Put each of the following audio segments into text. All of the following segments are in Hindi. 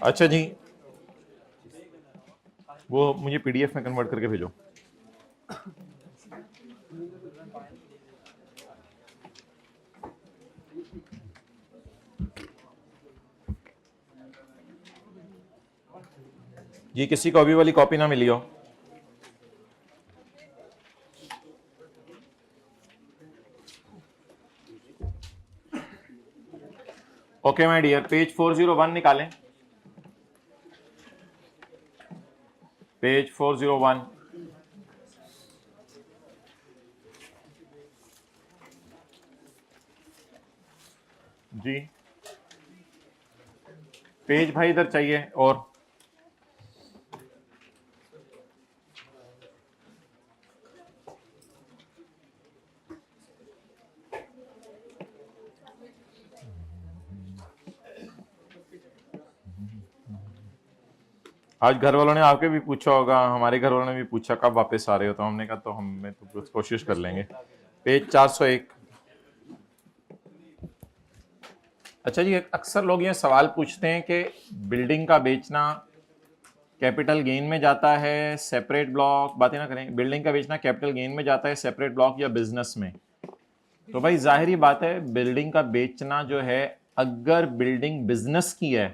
अच्छा जी, वो मुझे पीडीएफ में कन्वर्ट करके भेजो। जी, किसी को अभी वाली कॉपी ना मिली हो? ओके माय डियर, पेज 401 निकालें। पेज 401। जी, पेज भाई इधर चाहिए। और आज घर वालों ने आपके भी पूछा होगा, हमारे घर वालों ने भी पूछा कब वापस आ रहे हो, तो हमने कहा तो हमें तो कुछ कोशिश कर लेंगे। पेज 401। अच्छा जी, अक्सर लोग ये सवाल पूछते हैं कि बिल्डिंग का बेचना कैपिटल गेन में जाता है, सेपरेट ब्लॉक, बातें ना करें, बिल्डिंग का बेचना कैपिटल गेन में जाता है, सेपरेट ब्लॉक या बिजनेस में। तो भाई जाहिर ही बात है, बिल्डिंग का बेचना जो है, अगर बिल्डिंग बिजनेस की है,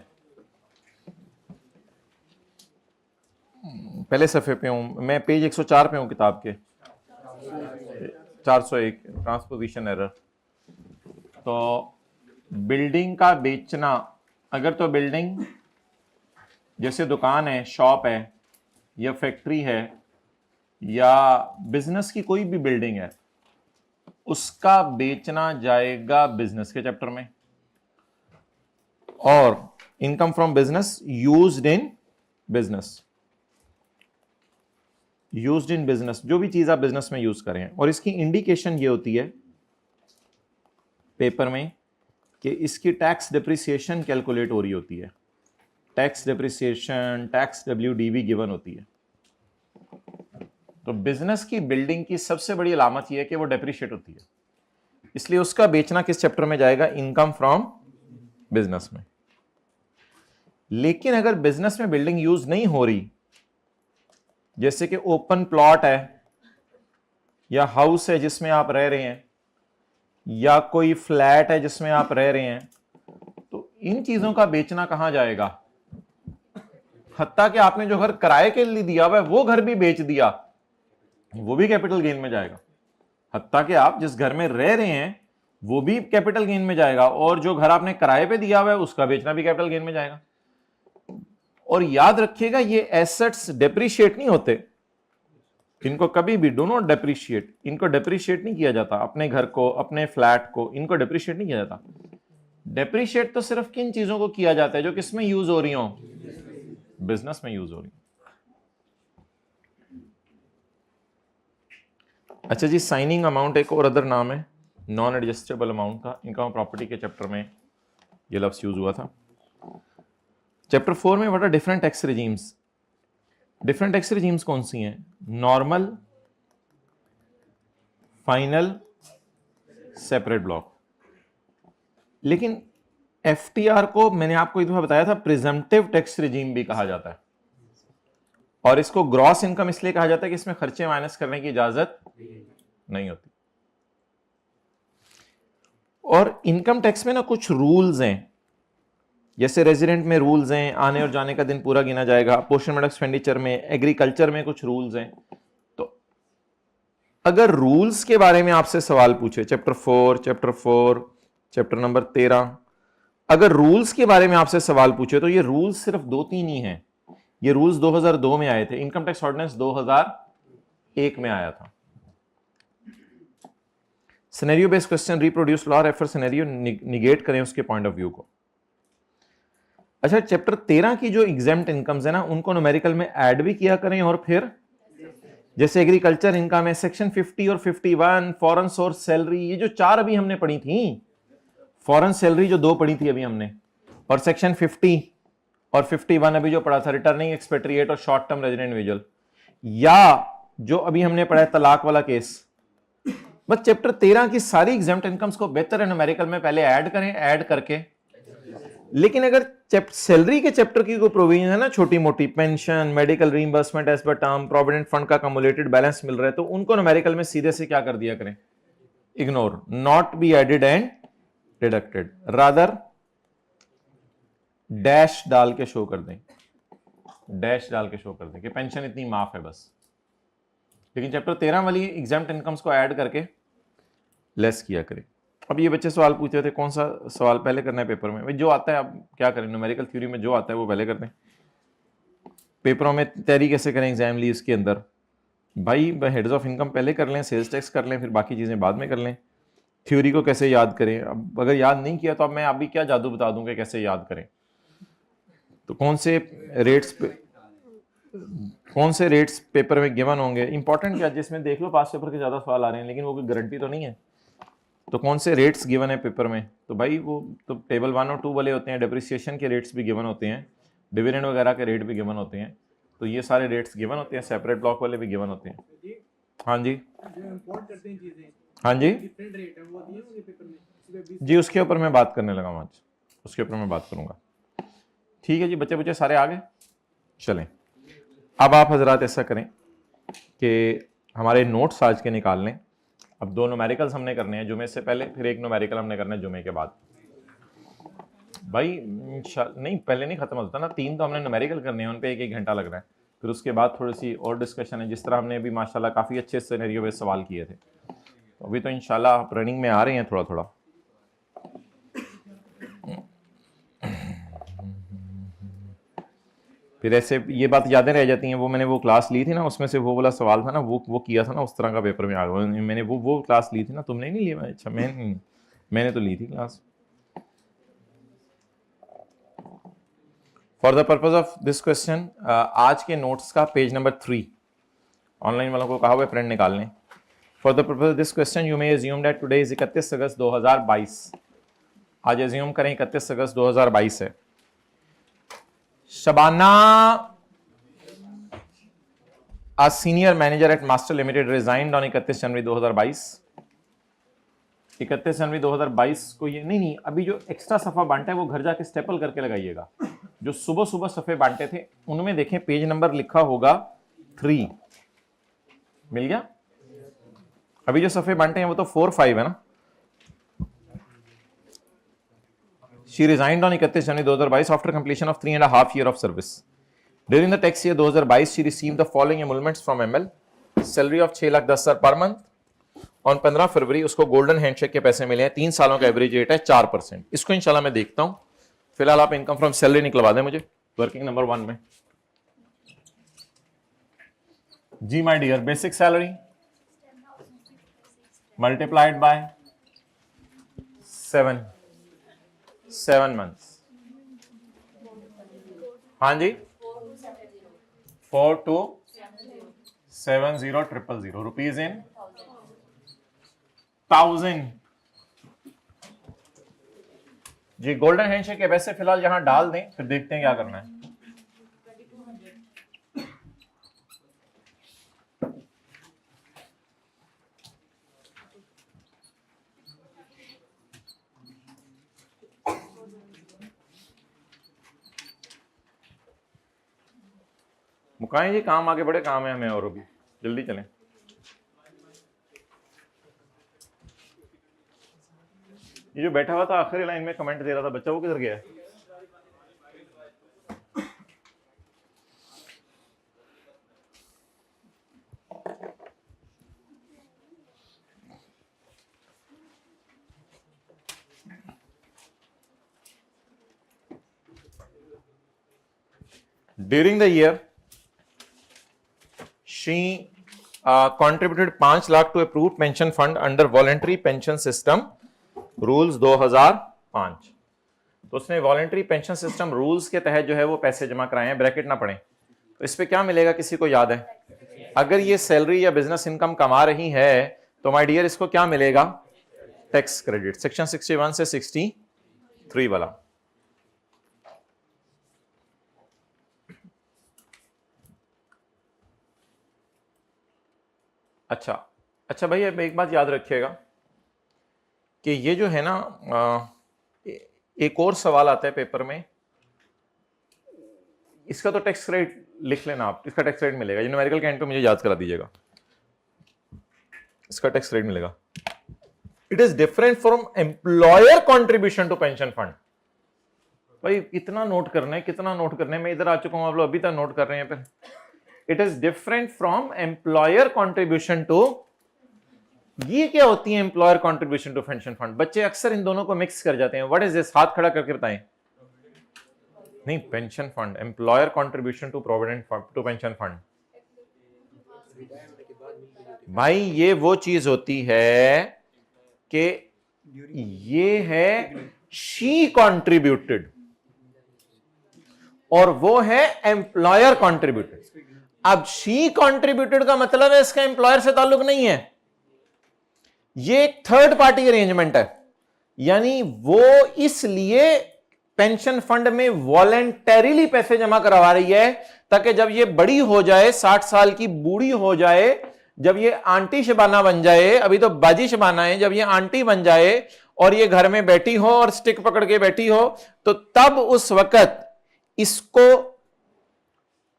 पहले सफे पे हूं मैं, पेज 104 पे हूं किताब के, 401, ट्रांसपोजिशन एरर। तो बिल्डिंग का बेचना, अगर तो बिल्डिंग जैसे दुकान है, शॉप है, या फैक्ट्री है, या बिजनेस की कोई भी बिल्डिंग है, उसका बेचना जाएगा बिजनेस के चैप्टर में। और income from business used in business, used in business, जो भी चीज आप बिजनेस में यूज करें। और इसकी इंडिकेशन ये होती है पेपर में कि इसकी टैक्स डिप्रिसिएशन कैलकुलेट हो रही होती है, tax depreciation, tax WDV given होती है। तो बिजनेस की बिल्डिंग की सबसे बड़ी अलामत यह है कि वो डेप्रिशिएट होती है, इसलिए उसका बेचना किस चैप्टर में जाएगा? इनकम फ्रॉम बिजनेस में। लेकिन अगर बिजनेस में बिल्डिंग यूज नहीं हो रही, जैसे कि ओपन प्लॉट है, या हाउस है जिसमें आप रह रहे हैं, या कोई फ्लैट है जिसमें आप रह रहे हैं, तो इन चीजों का बेचना कहां जाएगा? हत्ता कि आपने जो घर किराए के लिए दिया हुआ है वो घर भी बेच दिया, वो भी कैपिटल गेन में जाएगा। हत्ता कि आप जिस घर में रह रहे हैं वो भी कैपिटल गेन में जाएगा, और जो घर आपने किराए पे दिया हुआ है उसका बेचना भी कैपिटल गेन में जाएगा। और याद रखिएगा, ये एसेट्स डेप्रिशिएट नहीं होते, इनको कभी भी डू नॉट डेप्रिशिएट, इनको डेप्रिशिएट नहीं किया जाता। अपने घर को, अपने फ्लैट को, इनको डेप्रिशिएट नहीं किया जाता। डेप्रिशिएट तो सिर्फ किन चीजों को किया जाता है? जो किस में यूज हो रही हो? बिजनेस में यूज हो रही। अच्छा जी, साइनिंग अमाउंट एक और अदर नाम है नॉन एडजस्टेबल अमाउंट का। इनकम प्रॉपर्टी के चैप्टर में ये लफ्ज यूज हुआ था। चैप्टर 4 में what are different tax regimes. Different tax regimes कौन सी हैं? Normal, final, separate block. लेकिन एफटीआर को मैंने आपको एक दफा बताया था प्रिजम्पटिव टैक्स रिजीम भी कहा जाता है, और इसको ग्रॉस इनकम इसलिए कहा जाता है कि इसमें खर्चे माइनस करने की इजाजत नहीं होती। और इनकम टैक्स में ना कुछ रूल्स हैं, जैसे रेजिडेंट में रूल्स हैं, आने और जाने का दिन पूरा गिना जाएगा। अपोर्शनमेंट एक्सपेंडिचर में, एग्रीकल्चर में कुछ रूल्स हैं। तो अगर रूल्स के बारे में आपसे सवाल पूछे, चैप्टर 4, चैप्टर नंबर 13, अगर रूल्स के बारे में आपसे सवाल पूछे तो ये रूल्स सिर्फ 2-3 ही हैं। ये रूल्स 2002 में आए थे, इनकम टैक्स ऑर्डिनेंस 2001 में आया था। Scenario based question, reproduce law, refer scenario, negate करें उसके पॉइंट ऑफ व्यू को। अच्छा, चैप्टर 13 की जो एग्जेम्प्ट इनकम्स है ना, उनको न्यूमेरिकल में ऐड भी किया करें, और फिर जैसे एग्रीकल्चर इनकम है, सेक्शन 50 और 51, फॉरेन सोर्स सैलरी, ये जो 4 अभी हमने पढ़ी थी, फॉरेन सैलरी जो 2 पढ़ी थी अभी हमने, और सेक्शन 50 और 51 अभी जो पढ़ा था, रिटर्निंग एक्सपेट्रिएट और शॉर्ट टर्म रेजिडेंट इंडिविजुअल, या जो अभी हमने पढ़ा है तलाक वाला केस, बस चैप्टर 13 की सारी एग्जाम्प्ट इनकम्स को बेहतर है न्यूमेरिकल में पहले ऐड करें, ऐड करके। लेकिन अगर सैलरी के चैप्टर की कोई प्रोविजन है ना, छोटी मोटी pension, medical reimbursement as per term, provident fund का कम्युलेटेड बैलेंस मिल रहा है, तो उनको न्यूमेरिकल में सीधे से क्या कर दिया करें, ignore, not be added and deducted, rather dash डाल के शो कर दें, डैश डाल के शो कर दें कि पेंशन इतनी माफ है बस। लेकिन चैप्टर 13 वाली एग्जाम्प्ट इनकम्स को ऐड करके लेस किया करें। अब ये बच्चे सवाल पूछ रहे थे कौन सा सवाल पहले करना है पेपर में, भाई जो आता है आप क्या करें, न्यूमेरिकल थ्योरी में जो आता है वो पहले कर दें। पेपरों में तैयारी कैसे करें एग्जाम ली उसके अंदर, भाई हेड्स ऑफ इनकम पहले कर लें, सेल्स टैक्स कर लें, फिर बाकी चीज़ें बाद में कर लें। थ्योरी को कैसे याद करें, अब अगर याद नहीं किया तो अब मैं अभी क्या जादू बता दूं कि कैसे याद करें। तो कौन से रेट्स पेपर में गिवन होंगे, इंपॉर्टेंट क्या, जिसमें देख लो पास पेपर के ज़्यादा सवाल आ रहे हैं, लेकिन वो कोई गारंटी तो नहीं है। तो कौन से रेट्स गिवन है पेपर में, तो भाई वो तो टेबल 1 और 2 वाले होते हैं, डिप्रिसिएशन के रेट्स भी गिवन होते हैं, डिविडेंड वगैरह के रेट भी गिवन होते हैं, तो ये सारे रेट्स गिवन होते हैं, सेपरेट ब्लॉक वाले भी गिवन होते हैं। हाँ जी, हाँ जी जी, उसके ऊपर मैं बात करने लगा हूँ आज, उसके ऊपर मैं बात करूंगा। ठीक है जी, बच्चे सारे आ गए, चलें। अब आप हजरात ऐसा करें कि हमारे नोट्स आज के निकाल लें। अब 2 न्यूमेरिकल्स हमने करने हैं जुमे से पहले, फिर 1 न्यूमेरिकल हमने करना है जुमे के बाद। भाई नहीं, पहले नहीं खत्म होता ना, 3 तो हमने न्यूमेरिकल करने हैं, उन पे 1-1 घंटा लग रहा है, फिर उसके बाद थोड़ी सी और डिस्कशन है, जिस तरह हमने अभी माशाल्लाह काफ़ी अच्छे सिनेरियो पे सवाल किए थे। तो अभी तो इंशाल्लाह आप रनिंग में आ रहे हैं थोड़ा थोड़ा। फिर ऐसे ये बात यादें रह जाती हैं, वो मैंने वो क्लास ली थी ना, उसमें से वो वाला सवाल था ना, वो किया था ना, उस तरह का पेपर में आ गया। मैंने वो क्लास ली थी ना, तुमने नहीं लिया? अच्छा, मैंने तो ली थी class. For the purpose of this question, आज के नोट्स का पेज नंबर 3 ऑनलाइन वालों को कहा हुआ प्रिंट निकाल लें। For the purpose of this question you may assume that today is 31 अगस्त 2022। आज एज्यूम करें 31 अगस्त 2022 है। Shabana, a senior manager at Master Limited resigned on 31 जनवरी 2022। 31 जनवरी 2022 को ये नहीं, अभी जो एक्स्ट्रा सफा बांटा है वो घर जाके स्टेपल करके लगाइएगा। जो सुबह सुबह सफे बांटे थे उनमें देखें पेज नंबर लिखा होगा 3, मिल गया? अभी जो सफे बांटे हैं वो तो 4-5 है ना। She resigned on 31 January 2022 after completion of 3.5 years of service. During the tax year 2022, she received the following emoluments from ML: salary of 6,10,000 per month. On 15 फरवरी उसको गोल्डन हैंडशेक के पैसे मिले हैं, 3 सालों का एवरेज रेट है 4%। इसको इंशाल्लाह मैं देखता हूं। फिलहाल आप इनकम फ्रॉम सैलरी निकलवा दें मुझे वर्किंग नंबर 1 में। जी my dear, basic salary multiplied by 7 months. हाँ जी, 4270,000 रुपीज इन 1000 जी। गोल्डन हैंडशेक के पैसे फिलहाल यहां डाल दें, फिर देखते हैं क्या करना है। मुकाएं जी, काम आगे बड़े काम है हमें, और भी जल्दी चलें। ये जो बैठा हुआ था आखिरी लाइन में कमेंट दे रहा था बच्चा, वो किधर गया है? During the year she contributed 5 lakh to approved pension fund under voluntary pension system rules 2005। तो उसने वॉलंटरी पेंशन सिस्टम रूल्स के तहत जो है वो पैसे जमा कराए हैं, ब्रैकेट ना पड़े। तो इस पे क्या मिलेगा, किसी को याद है? अगर ये सैलरी या बिजनेस इनकम कमा रही है तो माय डियर इसको क्या मिलेगा? टैक्स क्रेडिट, सेक्शन 61 से 63 वाला। अच्छा भाई, अब एक बात याद रखिएगा कि ये जो है ना, एक और सवाल आता है पेपर में, इसका तो टैक्स क्रेडिट लिख लेना आप, इसका टैक्स क्रेडिट मिलेगा, ये न्यूमेरिकल के एंड पे मुझे याद करा दीजिएगा, इसका टैक्स क्रेडिट मिलेगा। It is different from employer contribution to pension fund. भाई कितना नोट करना है, कितना नोट करना है, मैं इधर आ चुका हूं, आप लोग अभी तक नोट कर रहे हैं। फिर it is different from employer contribution to, ये क्या होती है employer contribution to pension fund? बच्चे अक्सर इन दोनों को मिक्स कर जाते हैं। What is this? हाथ खड़ा करके बताएं। नहीं, pension fund, employer contribution to provident to pension fund. भाई ये वो चीज होती है कि ये है शी कॉन्ट्रीब्यूटेड और वो है एम्प्लॉयर कॉन्ट्रीब्यूटेड। अब शी कॉन्ट्रीब्यूटेड का मतलब है इसका एम्प्लॉयर से ताल्लुक नहीं है, ये एक थर्ड पार्टी अरेंजमेंट है, यानी वो इसलिए पेंशन फंड में वॉलेंटरीली पैसे जमा करवा रही है ताकि जब ये बड़ी हो जाए, 60 साल की बूढ़ी हो जाए, जब ये आंटी शबाना बन जाए, अभी तो बाजी शबाना है, जब ये आंटी बन जाए और ये घर में बैठी हो और स्टिक पकड़ के बैठी हो, तो तब उस वक्त इसको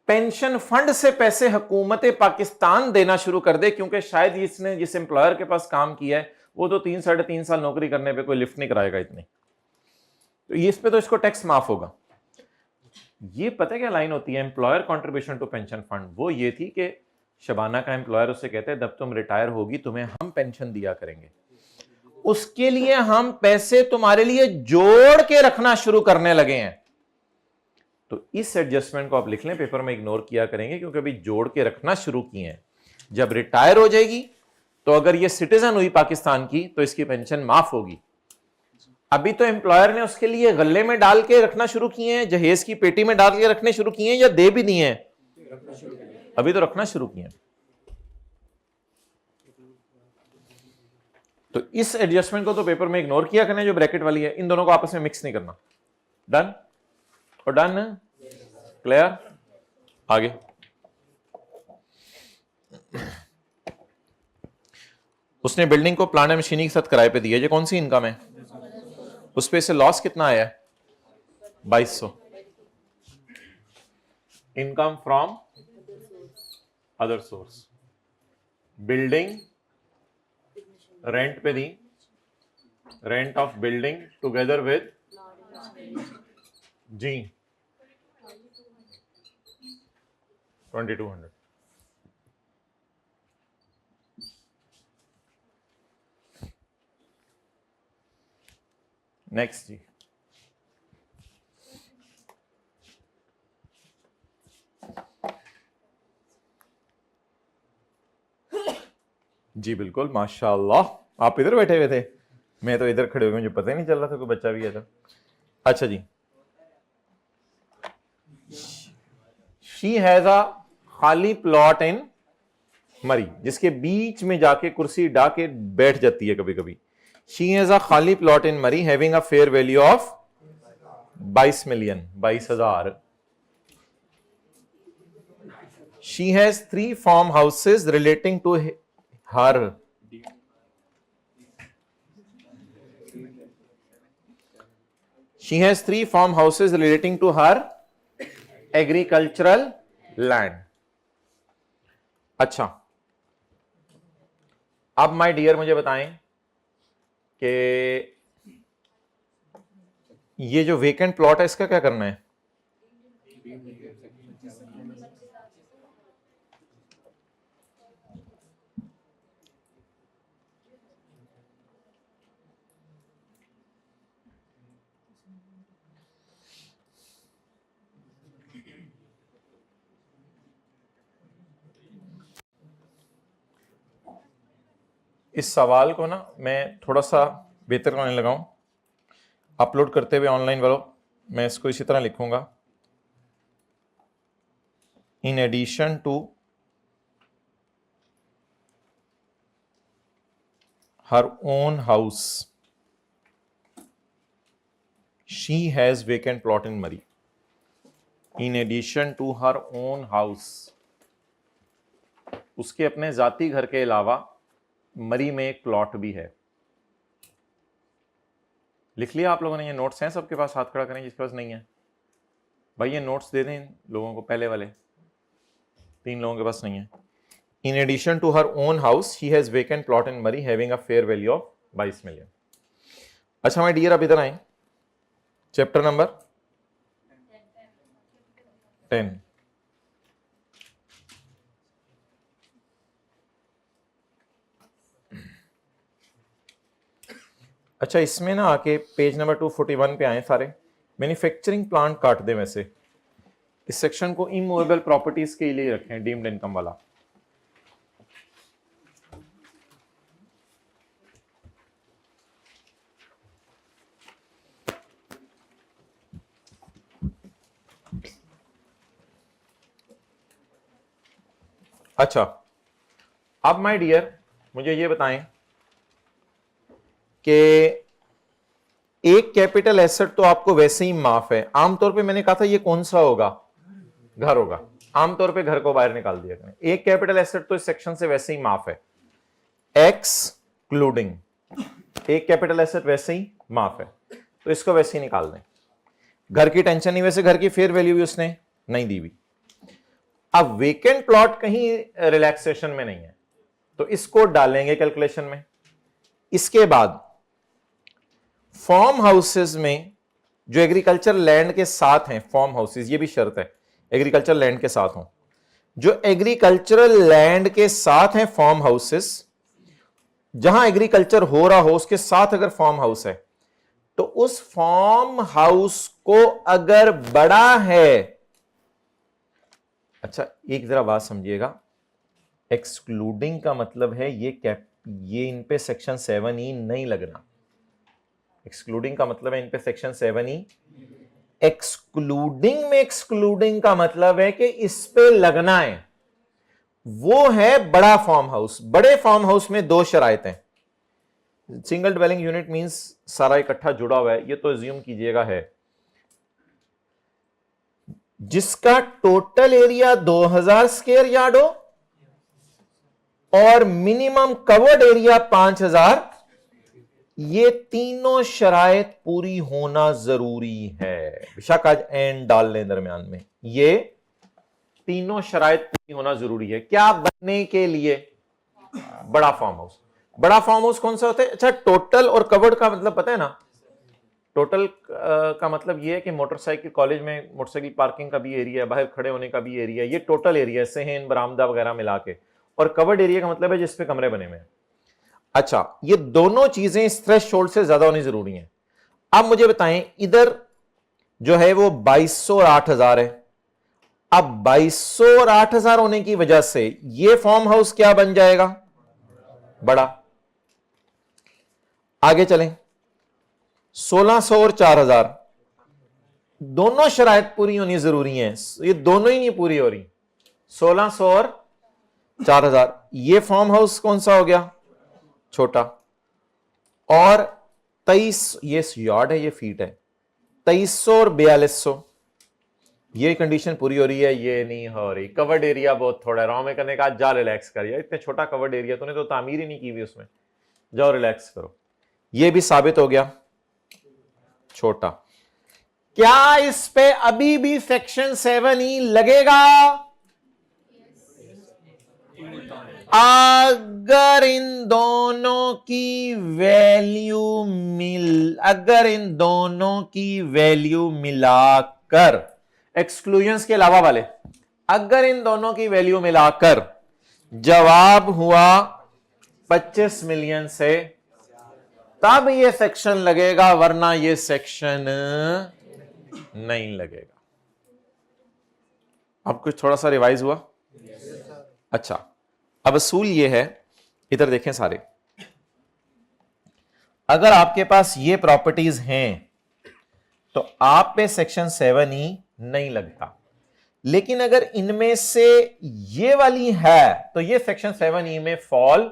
पेंशन फंड से पैसे हुकूमत पाकिस्तान देना शुरू कर दे, क्योंकि शायद इसने जिस एम्प्लॉयर के पास काम किया है वो तो 3-3.5 साल नौकरी करने पे कोई लिफ्ट नहीं कराएगा इतनी, तो इस पे तो इसको टैक्स माफ होगा। ये पता है क्या लाइन होती है employer contribution to pension fund? वो ये थी कि शबाना का एम्प्लॉयर उससे कहते हैं जब तुम रिटायर होगी तुम्हें हम पेंशन दिया करेंगे, उसके लिए हम पैसे तुम्हारे लिए जोड़ के रखना शुरू करने लगे हैं। तो इस एडजस्टमेंट को आप लिख लें, पेपर में इग्नोर किया करेंगे क्योंकि अभी जोड़ के रखना शुरू किए हैं। जब रिटायर हो जाएगी तो अगर ये सिटीजन हुई पाकिस्तान की तो इसकी पेंशन माफ होगी। अभी तो एम्प्लॉयर ने उसके लिए गले में डाल के रखना शुरू किए हैं, जहेज की पेटी में डाल के रखने शुरू किए हैं, या दे भी दिए हैं? अभी तो रखना शुरू किए हैं। तो इस एडजस्टमेंट को तो पेपर में इग्नोर किया करना, जो ब्रैकेट वाली है, इन दोनों को आपस में मिक्स नहीं करना। डन और डन, क्लियर? आगे उसने बिल्डिंग को प्लांट एंड मशीनरी के साथ किराए पे दी है, ये कौन सी इनकम है? उस पे से लॉस कितना आया है? 2200। Income from other source, building rent पे दी, rent of building together with जी 2200। नेक्स्ट जी, जी बिल्कुल, माशाअल्लाह। आप इधर बैठे हुए थे, मैं तो इधर खड़े हो गए, मुझे पता ही नहीं चल रहा था कोई बच्चा भी है था। अच्छा जी, शी हैज अ खाली प्लॉट इन मरी, जिसके बीच में जाके कुर्सी डाके बैठ जाती है कभी कभी। शी हैज अ खाली plot in Murree having a fair value of 22 million, 22,000। She has 3 farm houses relating to her, she has 3 farmhouses relating to her agricultural land। अच्छा, अब माय डियर मुझे बताएं कि ये जो वेकेंट प्लॉट है इसका क्या करना है? इस सवाल को ना मैं थोड़ा सा बेहतर करने लगा हूं, अपलोड करते हुए ऑनलाइन वालों, मैं इसको इसी तरह लिखूंगा, in addition to her own house she has vacant plot in Murree. In addition to her own house, उसके अपने जाती घर के अलावा मरी में एक प्लॉट भी है। लिख लिया आप लोगों ने? ये नोट्स हैं सबके पास? हाथ खड़ा करें जिसके पास नहीं है। भाई ये नोट्स दे दें लोगों को, पहले वाले 3 लोगों के पास नहीं है। In addition to her own house she has vacant plot in Murree having a fair value of 22 million. अच्छा माय डियर, अब इधर आए, चैप्टर नंबर 10। अच्छा इसमें ना आके पेज नंबर 241 पे आए सारे। मैन्युफैक्चरिंग प्लांट काट दे वैसे, इस सेक्शन को इमूवेबल प्रॉपर्टीज के लिए रखें, डीम्ड इनकम वाला। अच्छा अब माय डियर मुझे ये बताएं कि एक कैपिटल एसेट तो आपको वैसे ही माफ है। आमतौर पे मैंने कहा था ये कौन सा होगा? घर होगा। आमतौर पे घर को बाहर निकाल दिया करें। एक कैपिटल एसेट तो इस सेक्शन से वैसे ही माफ है, एक्सक्लूडिंग। एक कैपिटल एसेट वैसे ही माफ है, तो इसको वैसे ही निकाल दें। घर की टेंशन नहीं, वैसे घर की फेयर वैल्यू भी उसने नहीं दी हुई। अब वेकेंट प्लॉट कहीं रिलैक्सेशन में नहीं है, तो इसको डालेंगे कैलकुलेशन में। इसके बाद फार्म हाउसेस में जो एग्रीकल्चर लैंड के साथ हैं, फार्म हाउसेस, ये भी शर्त है एग्रीकल्चर लैंड के साथ हों। जो एग्रीकल्चरल लैंड के साथ हैं फार्म हाउसेस, जहां एग्रीकल्चर हो रहा हो उसके साथ अगर फार्म हाउस है, तो उस फार्म हाउस को अगर बड़ा है, अच्छा एक जरा बात समझिएगा, एक्सक्लूडिंग का मतलब है ये इन पे सेक्शन 7E नहीं लगना। एक्सक्लूडिंग का मतलब है इन पे सेक्शन 7E। एक्सक्लूडिंग में एक्सक्लूडिंग का मतलब है कि इस पे लगना है, वो है बड़ा फार्म हाउस। बड़े फार्म हाउस में 2 शराइतें। सिंगल ड्वेलिंग यूनिट मींस सारा इकट्ठा जुड़ा हुआ है, ये तो अज्यूम कीजिएगा है, जिसका टोटल एरिया 2000 स्क्वायर यार्ड हो और मिनिमम कवर्ड एरिया 5000। ये तीनों शराइत पूरी होना जरूरी है। बेशक आज एंड डाल लें दरमियान में, ये तीनों शराइत पूरी होना जरूरी है। क्या बनने के लिए? बड़ा फार्म हाउस। बड़ा फार्म हाउस कौन सा होता है? अच्छा टोटल और कवर्ड का मतलब पता है ना? टोटल का मतलब ये है कि मोटरसाइकिल, कॉलेज में मोटरसाइकिल पार्किंग का भी एरिया है, बाहर खड़े होने का भी एरिया है, ये टोटल एरिया से है इन बरामदा वगैरह मिला के। और कवर्ड एरिया का मतलब है जिसपे कमरे बने हुए हैं। अच्छा ये दोनों चीजें इस थ्रेशोल्ड से ज्यादा होनी जरूरी हैं। अब मुझे बताएं, इधर जो है वो 2200 और 8000 है। अब 2200 और 8000 होने की वजह से ये फार्म हाउस क्या बन जाएगा? बड़ा। आगे चलें, 1600 और 4000, दोनों शराइत पूरी होनी जरूरी है, ये दोनों ही नहीं पूरी हो रही। 1600 और 4000, ये फार्म हाउस कौन सा हो गया? छोटा। और 23, ये यार्ड है, ये फीट है। 2300 और 4200, ये कंडीशन पूरी हो रही है, ये नहीं हो रही। कवर्ड एरिया बहुत थोड़ा है। राव में करने का जा रिलैक्स कर, यार इतने छोटा कवर्ड एरिया, तूने तो तामीर ही नहीं की हुई उसमें, जाओ रिलैक्स करो। ये भी साबित हो गया छोटा। क्या इस पे अभी भी सेक्शन 7E लगेगा? अगर इन दोनों की वैल्यू मिलाकर, एक्सक्लूजन्स के अलावा वाले, अगर इन दोनों की वैल्यू मिलाकर जवाब हुआ 25 मिलियन से, तब ये सेक्शन लगेगा, वरना ये सेक्शन नहीं लगेगा। अब कुछ थोड़ा सा रिवाइज हुआ? अच्छा अब असूल ये है, इधर देखें सारे, अगर आपके पास ये प्रॉपर्टीज हैं तो आप पे सेक्शन 7E नहीं लगता। लेकिन अगर इनमें से ये वाली है तो ये सेक्शन 7E में फॉल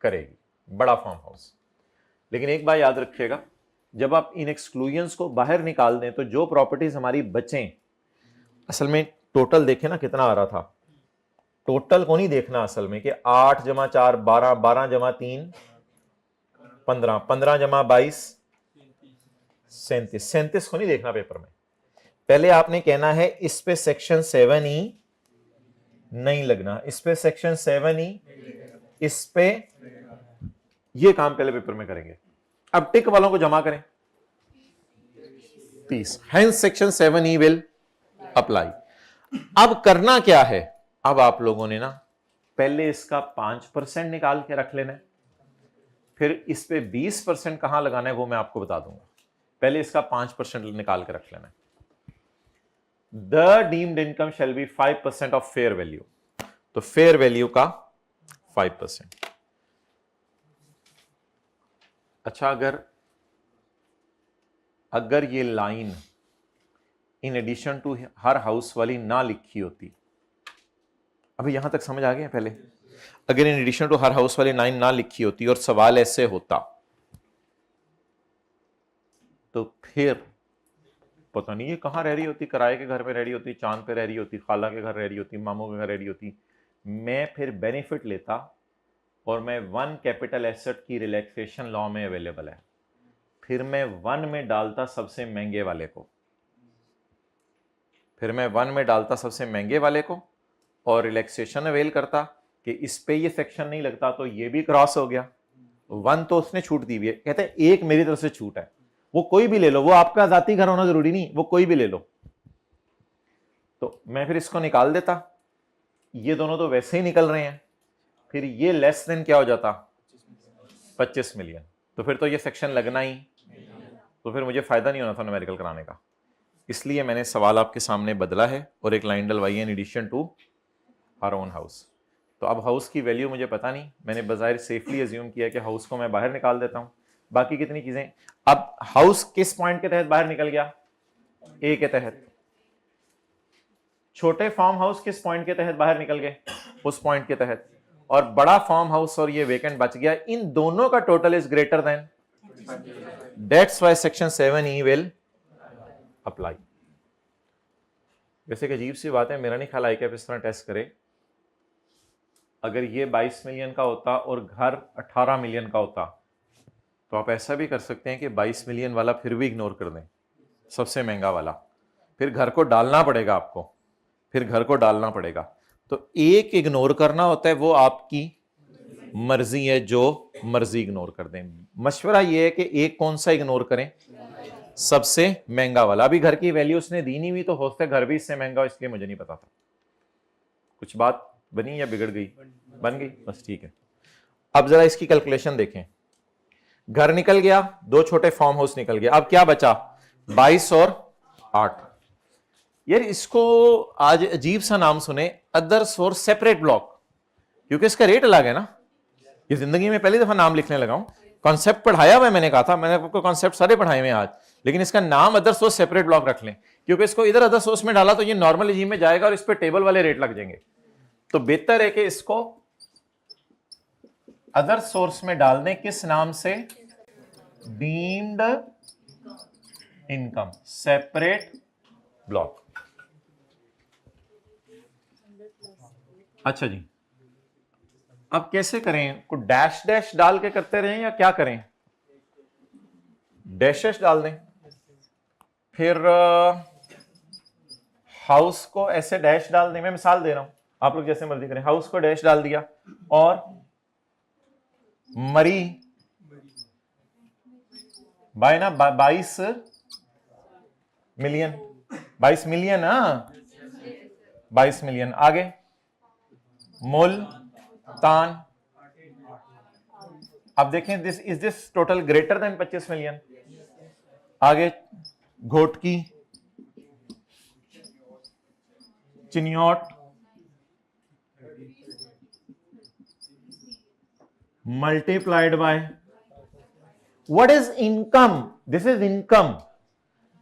करेगी, बड़ा फार्म हाउस। लेकिन एक बात याद रखिएगा, जब आप इन एक्सक्लूजन्स को बाहर निकाल दें तो जो प्रॉपर्टीज हमारी बचें, असल में टोटल देखें ना कितना आ रहा था, टोटल को नहीं देखना असल में कि 8 जमा 4 12, 12 जमा 3 15, 15 जमा 22 37, 37 को नहीं देखना पेपर में। पहले आपने कहना है इस पे सेक्शन 7E नहीं लगना, इस पे सेक्शन 7E, इस पे, ये काम पहले पेपर में करेंगे। अब टिक वालों को जमा करें 30, hence section 7E will apply. अब करना क्या है, अब आप लोगों ने ना पहले इसका 5% निकाल के रख लेना है, फिर इस पे 20% कहां लगाना है वो मैं आपको बता दूंगा। पहले इसका 5% निकाल के रख लेना है। The deemed income shall be 5% of fair value, तो फेयर वैल्यू का 5%। अच्छा, अगर ये line in addition to her house वाली ना लिखी होती, अभी यहां तक समझ आ गया? पहले अगर in addition to her house वाली लाइन ना लिखी होती और सवाल ऐसे होता, तो फिर पता नहीं ये कहां रह रही होती, किराए के घर में रह रही होती, चांद पे रह रही होती, खाला के घर रह रही होती, मामू के घर रह रही होती। मैं फिर बेनिफिट लेता और मैं 1 कैपिटल एसेट की रिलैक्सेशन लॉ में अवेलेबल है, फिर मैं 1 में डालता सबसे महंगे वाले को, फिर मैं 1 में डालता सबसे महंगे वाले को और रिलैक्सेशन अवेल करता कि इस पे ये सेक्शन नहीं लगता, तो ये भी क्रॉस हो गया। 1 तो उसने छूट दी हुई है, कहते हैं एक मेरी तरफ से छूट है, वो कोई भी ले लो, वो आपका जाती घर होना जरूरी नहीं, वो कोई भी ले लो। तो मैं फिर इसको निकाल देता, ये दोनों तो वैसे ही निकल रहे हैं, फिर ये लेस देन क्या हो जाता 25 मिलियन, तो फिर तो ये सेक्शन लगना ही, तो फिर मुझे फायदा नहीं होना था न्यूमेरिकल कराने का। इसलिए मैंने सवाल आपके सामने बदला है और एक लाइन डलवाई है in addition to our own house. तो अब हाउस की वैल्यू मुझे पता नहीं, मैंने बजाय सेफली अज्यूम किया कि हाउस को मैं बाहर निकाल देता हूं, बाकी कितनी चीजें। अब हाउस किस पॉइंट के तहत बाहर निकल गया? ए के तहत। छोटे फार्म हाउस किस पॉइंट के तहत बाहर निकल गए? उस पॉइंट के तहत। और बड़ा फार्म हाउस और ये वेकेंट बच गया, इन दोनों का total is greater than, that's why section 7E will apply. वैसे एक अजीब सी बात है, मेरा नहीं ख्याल आईकैप इस तरह टेस्ट करे। अगर ये 22 मिलियन का होता और घर 18 मिलियन का होता, तो आप ऐसा भी कर सकते हैं कि 22 मिलियन वाला फिर भी इग्नोर कर दें, सबसे महंगा वाला, फिर घर को डालना पड़ेगा आपको, फिर घर को डालना पड़ेगा। तो एक इग्नोर करना होता है, वो आपकी मर्जी है, जो मर्जी इग्नोर कर दें। मशवरा ये है कि एक कौन सा इग्नोर करें? सबसे महंगा वाला। अभी घर की वैल्यू उसने दी नहीं हुई, तो हो सकता है घर भी इससे महंगा हो, इसलिए मुझे नहीं पता था। कुछ बात बनी या बिगड़ गई? बन गई, बस ठीक है। अब जरा इसकी कैलकुलेशन देखें। घर निकल गया, 2 छोटे फार्म हाउस निकल गया, अब क्या बचा? 22 और 8। यार इसको आज अजीब सा नाम सुने, अदर्स और सेपरेट ब्लॉक, क्योंकि इसका रेट अलग है ना। ये जिंदगी में पहली दफा नाम लिखने लगा हूं, कॉन्सेप्ट पढ़ाया हुआ मैंने कहा था, मैंने आपको कॉन्सेप्ट सारे पढ़ाए हुए आज, लेकिन इसका नाम अदर सोर्स सेपरेट ब्लॉक रख लें, क्योंकि इसको इधर अदर सोर्स में डाला तो ये नॉर्मल रजीम में जाएगा और इस पर टेबल वाले रेट लग जाएंगे। तो बेहतर है कि इसको अदर सोर्स में डाल दें। किस नाम से? Deemed income separate block. अच्छा जी, अब कैसे करें? को डैश डैश डाल के करते रहें या क्या करें? डैश डैश डाल दें, फिर हाउस को ऐसे डैश डाल दें। मैं मिसाल दे रहा हूं, आप लोग जैसे मर्जी करें। हाउस को डैश डाल दिया और मरी बाय ना 22 मिलियन, 22 मिलियन, हाँ 22 मिलियन। आगे मुल्तान। अब देखें, this is this total greater than 25 million. आगे Ghotki, Chiniot, multiplied by what is income? This is income.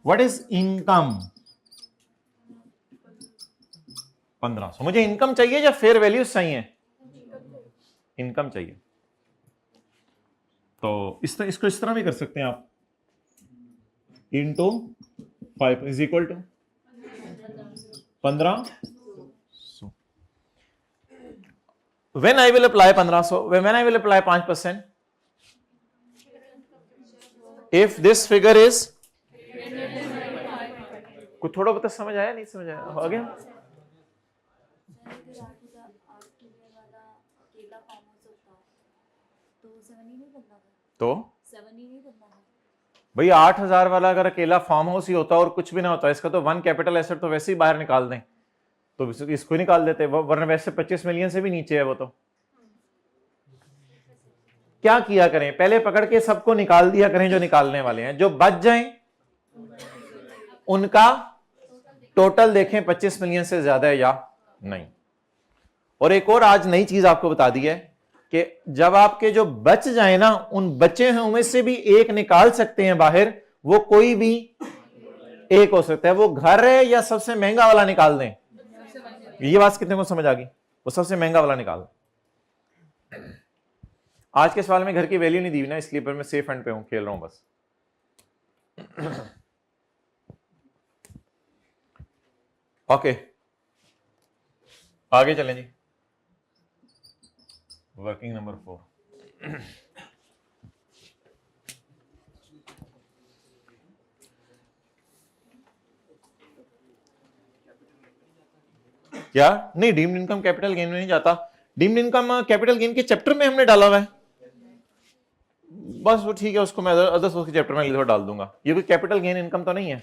What is income? 1500। मुझे इनकम चाहिए या फेयर वैल्यूज चाहिए? इनकम चाहिए। तो इसको इस तरह भी कर सकते हैं आप, into 5 is equal to 1500। When I will apply 1500, when I will apply 5%, if this figure is, कुछ थोड़ा बहुत समझ आया, नहीं समझ आया, हो गया? तो भाई 8000 वाला अगर अकेला फार्म हाउस ही होता और कुछ भी ना होता, इसका तो वन कैपिटल एसेट तो वैसे ही बाहर निकाल दें, तो इसको ही निकाल देते, वरना वैसे 25 मिलियन से भी नीचे है वो। तो क्या किया करें, पहले पकड़ के सबको निकाल दिया करें जो निकालने वाले हैं, जो बच जाएं उनका टोटल देखें 25 मिलियन से ज्यादा है या नहीं। और एक और आज नई चीज आपको बता दी है कि जब आपके जो बच जाए ना, उन बचे हैं उनमें से भी एक निकाल सकते हैं बाहर, वो कोई भी एक हो सकता है, वो घर है या सबसे महंगा वाला निकाल दें। ये बात कितने को समझ आ गई? वो सबसे महंगा वाला निकाल। आज के सवाल में घर की वैल्यू नहीं दी ना, इसलिए पर मैं सेफ एंड पे हूं, खेल रहा हूं बस। ओके आगे चलें जी, वर्किंग नंबर 4। क्या नहीं, डीम्ड इनकम कैपिटल गेन में नहीं जाता, डीम्ड इनकम कैपिटल गेन के चैप्टर में हमने डाला हुआ है, बस वो ठीक है, उसको मैं अदर सोर्स के चैप्टर में डाल दूंगा। ये कोई कैपिटल गेन इनकम तो नहीं है,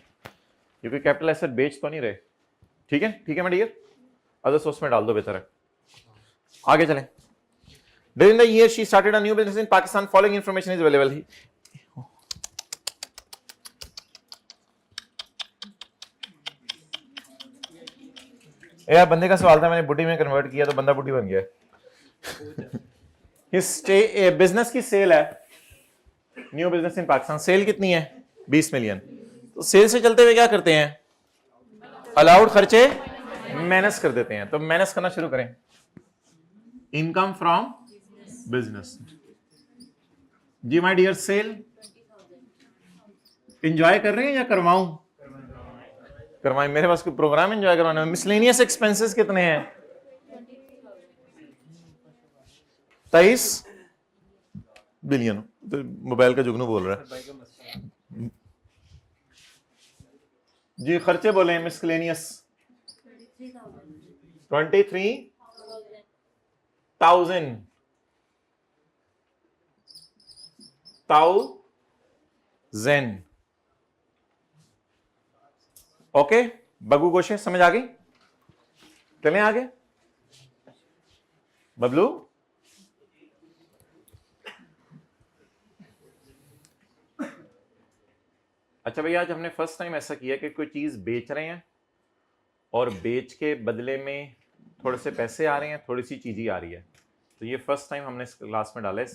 ये कोई कैपिटल एसेट बेच तो नहीं रहे, ठीक है, ठीक है मैं डियर, अदर सोर्स में डाल दो, बेहतर है। आगे चलें। During the year she started a new business in Pakistan, following information is available. यार बंदे का सवाल था, मैंने बुढ़ी में कन्वर्ट किया तो बंदा बुढ़ी बन गया। बिजनेस की सेल है, new business in Pakistan, sale कितनी है? 20 मिलियन। तो सेल से चलते हुए क्या करते हैं? अलाउड खर्चे मैनेज कर देते हैं। तो मैनेज करना शुरू करें। इनकम फ्रॉम बिजनेस जी माय डियर, सेल एंजॉय कर रहे हैं या करवाऊं? करवाएं, मेरे पास कोई प्रोग्राम एंजॉय करवाना है। मिसलेनियस एक्सपेंसेस कितने हैं? 23 बिलियन। तो मोबाइल का जुगनू बोल रहा है जी, खर्चे बोले मिसलेनियस 23,000। ओके, बगू गोशे समझ आ गई? चलें आगे। बबलू अच्छा भैया, आज हमने फर्स्ट टाइम ऐसा किया कि कोई चीज बेच रहे हैं और बेच के बदले में थोड़े से पैसे आ रहे हैं, थोड़ी सी चीज ही आ रही है। तो ये फर्स्ट टाइम हमने इस क्लास में डाला है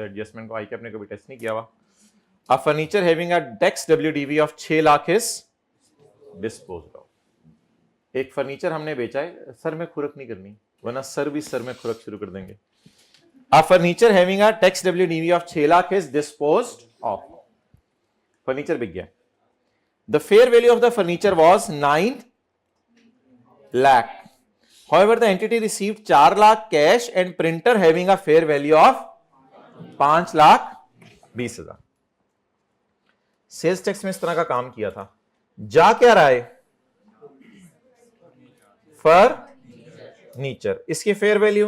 एडजस्टमेंट को। आई के अपने कभी टेस्ट नहीं किया हुआ। A furniture having a tax WDV of 6 lakh is disposed of. एक फर्नीचर हमने बेचा है, सर में खुरक नहीं करनी वरना सर भी सर में खुरक शुरू कर देंगे। A furniture having a tax WDV of 6 lakh is disposed of. Furniture बिक गया। The fair value of the furniture was 9 lakh. However, the entity received 4 lakh cash and printer having a fair value of 5 lakh 20,000। Sales tax में इस तरह का काम किया था। जा क्या रहा है? फर्नीचर। इसकी फेयर वैल्यू,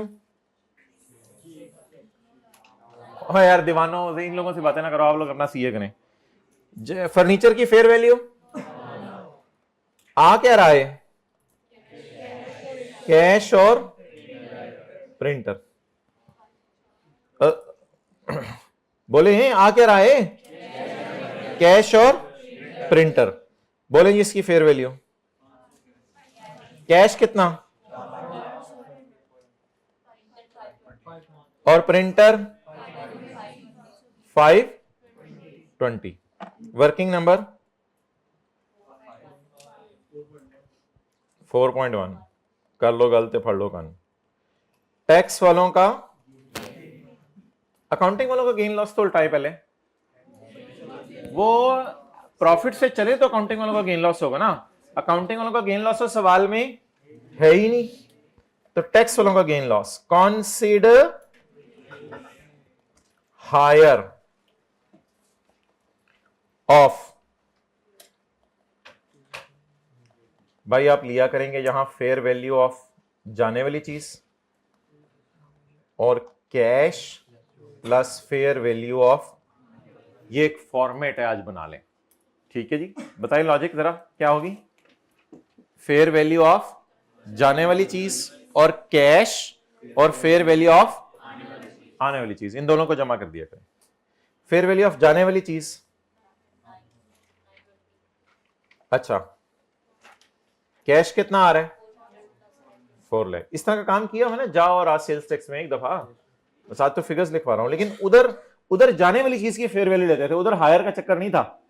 हो यार दीवानों, इन लोगों से बातें ना करो, आप लोग अपना सीए करें। फर्नीचर की फेयर वैल्यू आ क्या रहा है? कैश और प्रिंटर। बोले हैं आ क्या रहा है? कैश और प्रिंटर। बोले जी इसकी फेयर वैल्यू। कैश कितना और प्रिंटर 520। Working number 4.1। कर लो गलते फड़ लो कान। टैक्स वालों का, अकाउंटिंग वालों का गेन लॉस तो उल्टा है। पहले वो प्रॉफिट से चले तो अकाउंटिंग वालों का गेन लॉस होगा ना। अकाउंटिंग वालों का गेन लॉस तो सवाल में है ही नहीं। तो टैक्स वालों का gain loss, consider higher of, भाई आप लिया करेंगे यहां फेयर वैल्यू ऑफ जाने वाली चीज और cash plus fair value of, ये एक फॉर्मेट है, आज बना लें। ठीक है जी, बताइए लॉजिक जरा क्या होगी। फेयर वैल्यू ऑफ जाने वाली चीज और कैश और फेयर वैल्यू ऑफ आने वाली चीज, इन दोनों को जमा कर दिया करें। फेयर वैल्यू ऑफ जाने वाली चीज, अच्छा कैश कितना आ रहा है 4 लाख। इस तरह का काम किया मैंने जाओ और आज सेल्स टैक्स में एक दफा, बस आज तो फिगर्स लिखवा रहा हूं, लेकिन उधर उधर जाने वाली चीज की फेयर वैल्यू लेते थे, उधर हायर का चक्कर नहीं था,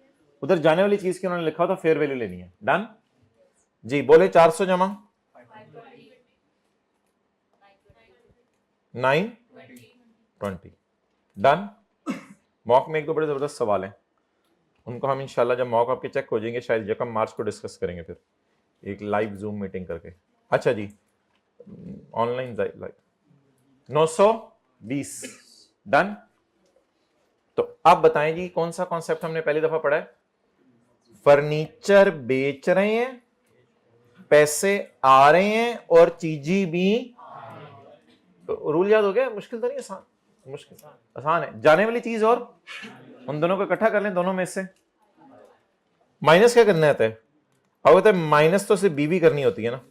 उधर जाने वाली चीज की उन्होंने लिखा था फेयर वैल्यू लेनी है। डन जी, बोले 400 जमा 920 डन। मॉक में एक दो बड़े जबरदस्त सवाल हैं, उनको हम इंशाल्लाह जब मॉक आपके चेक हो जाएंगे शायद यकम मार्च को डिस्कस करेंगे, फिर एक लाइव जूम मीटिंग करके। अच्छा जी, ऑनलाइन लाइव 920 डन। तो आप बताएं जी कौन सा कॉन्सेप्ट हमने पहली दफा पढ़ा है। फर्नीचर बेच रहे हैं, पैसे आ रहे हैं और चीजी भी, तो रूल याद हो गया, मुश्किल तो नहीं, आसान, मुश्किल आसान है। जाने वाली चीज और उन दोनों को इकट्ठा कर लें, दोनों में से माइनस क्या करना आता है। अब होता है माइनस तो सिर्फ बीवी करनी होती है ना,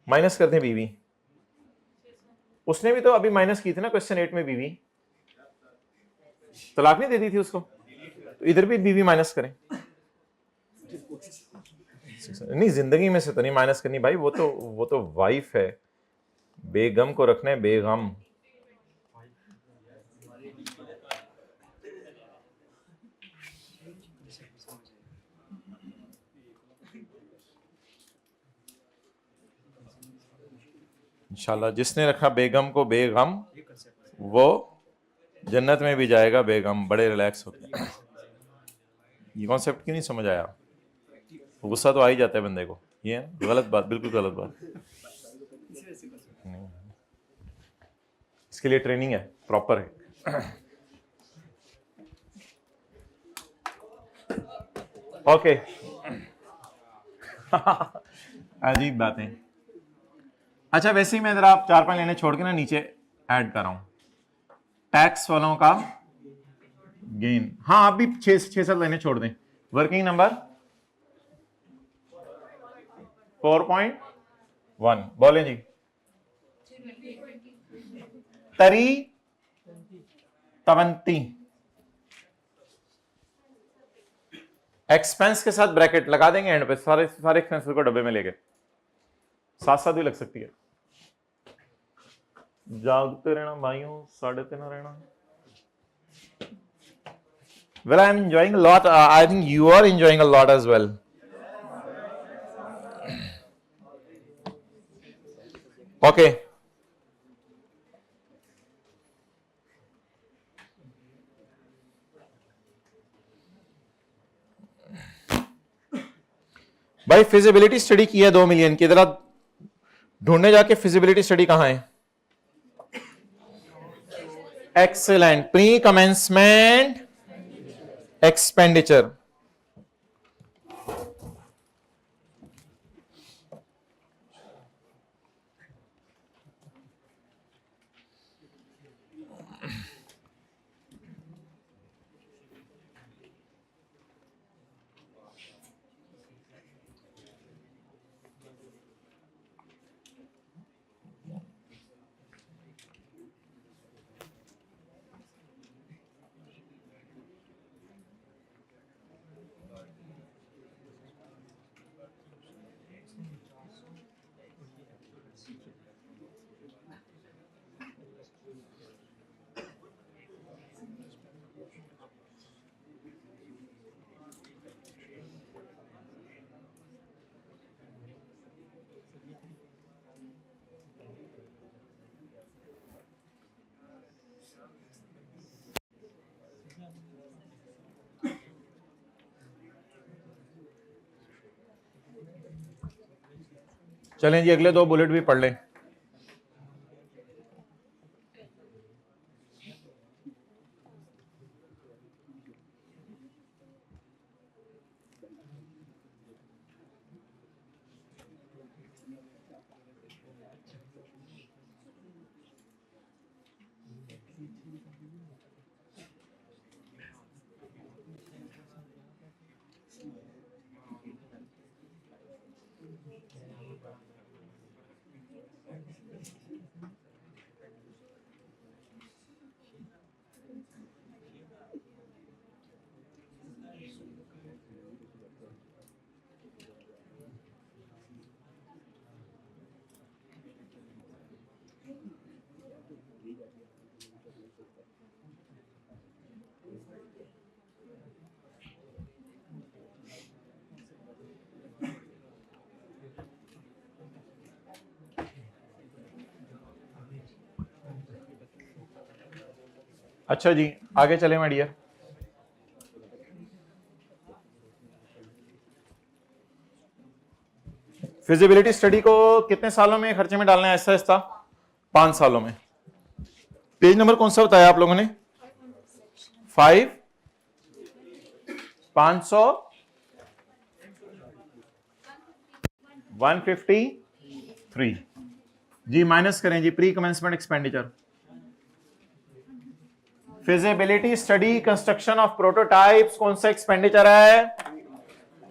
माइनस करते हैं बीवी, उसने भी तो अभी माइनस की थी ना क्वेश्चन 8 में, बीवी तलाक नहीं दे दी थी उसको, तो इधर भी बीवी माइनस करें। नहीं जिंदगी में से तो नहीं माइनस करनी भाई, वो तो वाइफ है, बेगम को रखना है बेगम। इंशाल्लाह जिसने रखा बेगम को बेगम, वो जन्नत में भी जाएगा बेगम, बड़े रिलैक्स होते हैं। ये कॉन्सेप्ट क्यों नहीं समझ आया, गुस्सा तो आ ही जाता है बंदे को, ये गलत बात, बिल्कुल गलत बात। नहीं, इसके लिए ट्रेनिंग है, प्रॉपर है। ओके अजीब बातें। अच्छा वैसे ही मैं जरा आप 4-5 लाइनें छोड़ के ना नीचे ऐड कर रहा हूं, टैक्स वालों का गेन। हाँ आप भी 6-7 लाइनें छोड़ दें। वर्किंग नंबर 4.1 बोले जी, तरी 20 एक्सपेंस के साथ ब्रैकेट लगा देंगे एंड पे, सारे एक्सपेंसेस को डब्बे में लेके, साथ साथ भी लग सकती है। जागते रहना भाइयों, 3:30 रहना। Well, I'm enjoying a lot. I think you are enjoying a lot as well. Okay. भाई फिजिबिलिटी स्टडी की है 2 मिलियन की, जरा ढूंढने जाके फिजिबिलिटी स्टडी कहां है। Excellent, pre commencement expenditure. चलें जी, अगले 2 बुलेट भी पढ़ लें। अच्छा जी, आगे चले माय डियर। फिजिबिलिटी स्टडी को कितने सालों में खर्चे में डालना है? ऐसा ऐसा 5 सालों में। पेज नंबर कौन सा बताया आप लोगों ने? 5 500 153 जी। माइनस करें जी pre commencement expenditure. Feasibility study construction of prototypes कौन सा एक्सपेंडिचर है?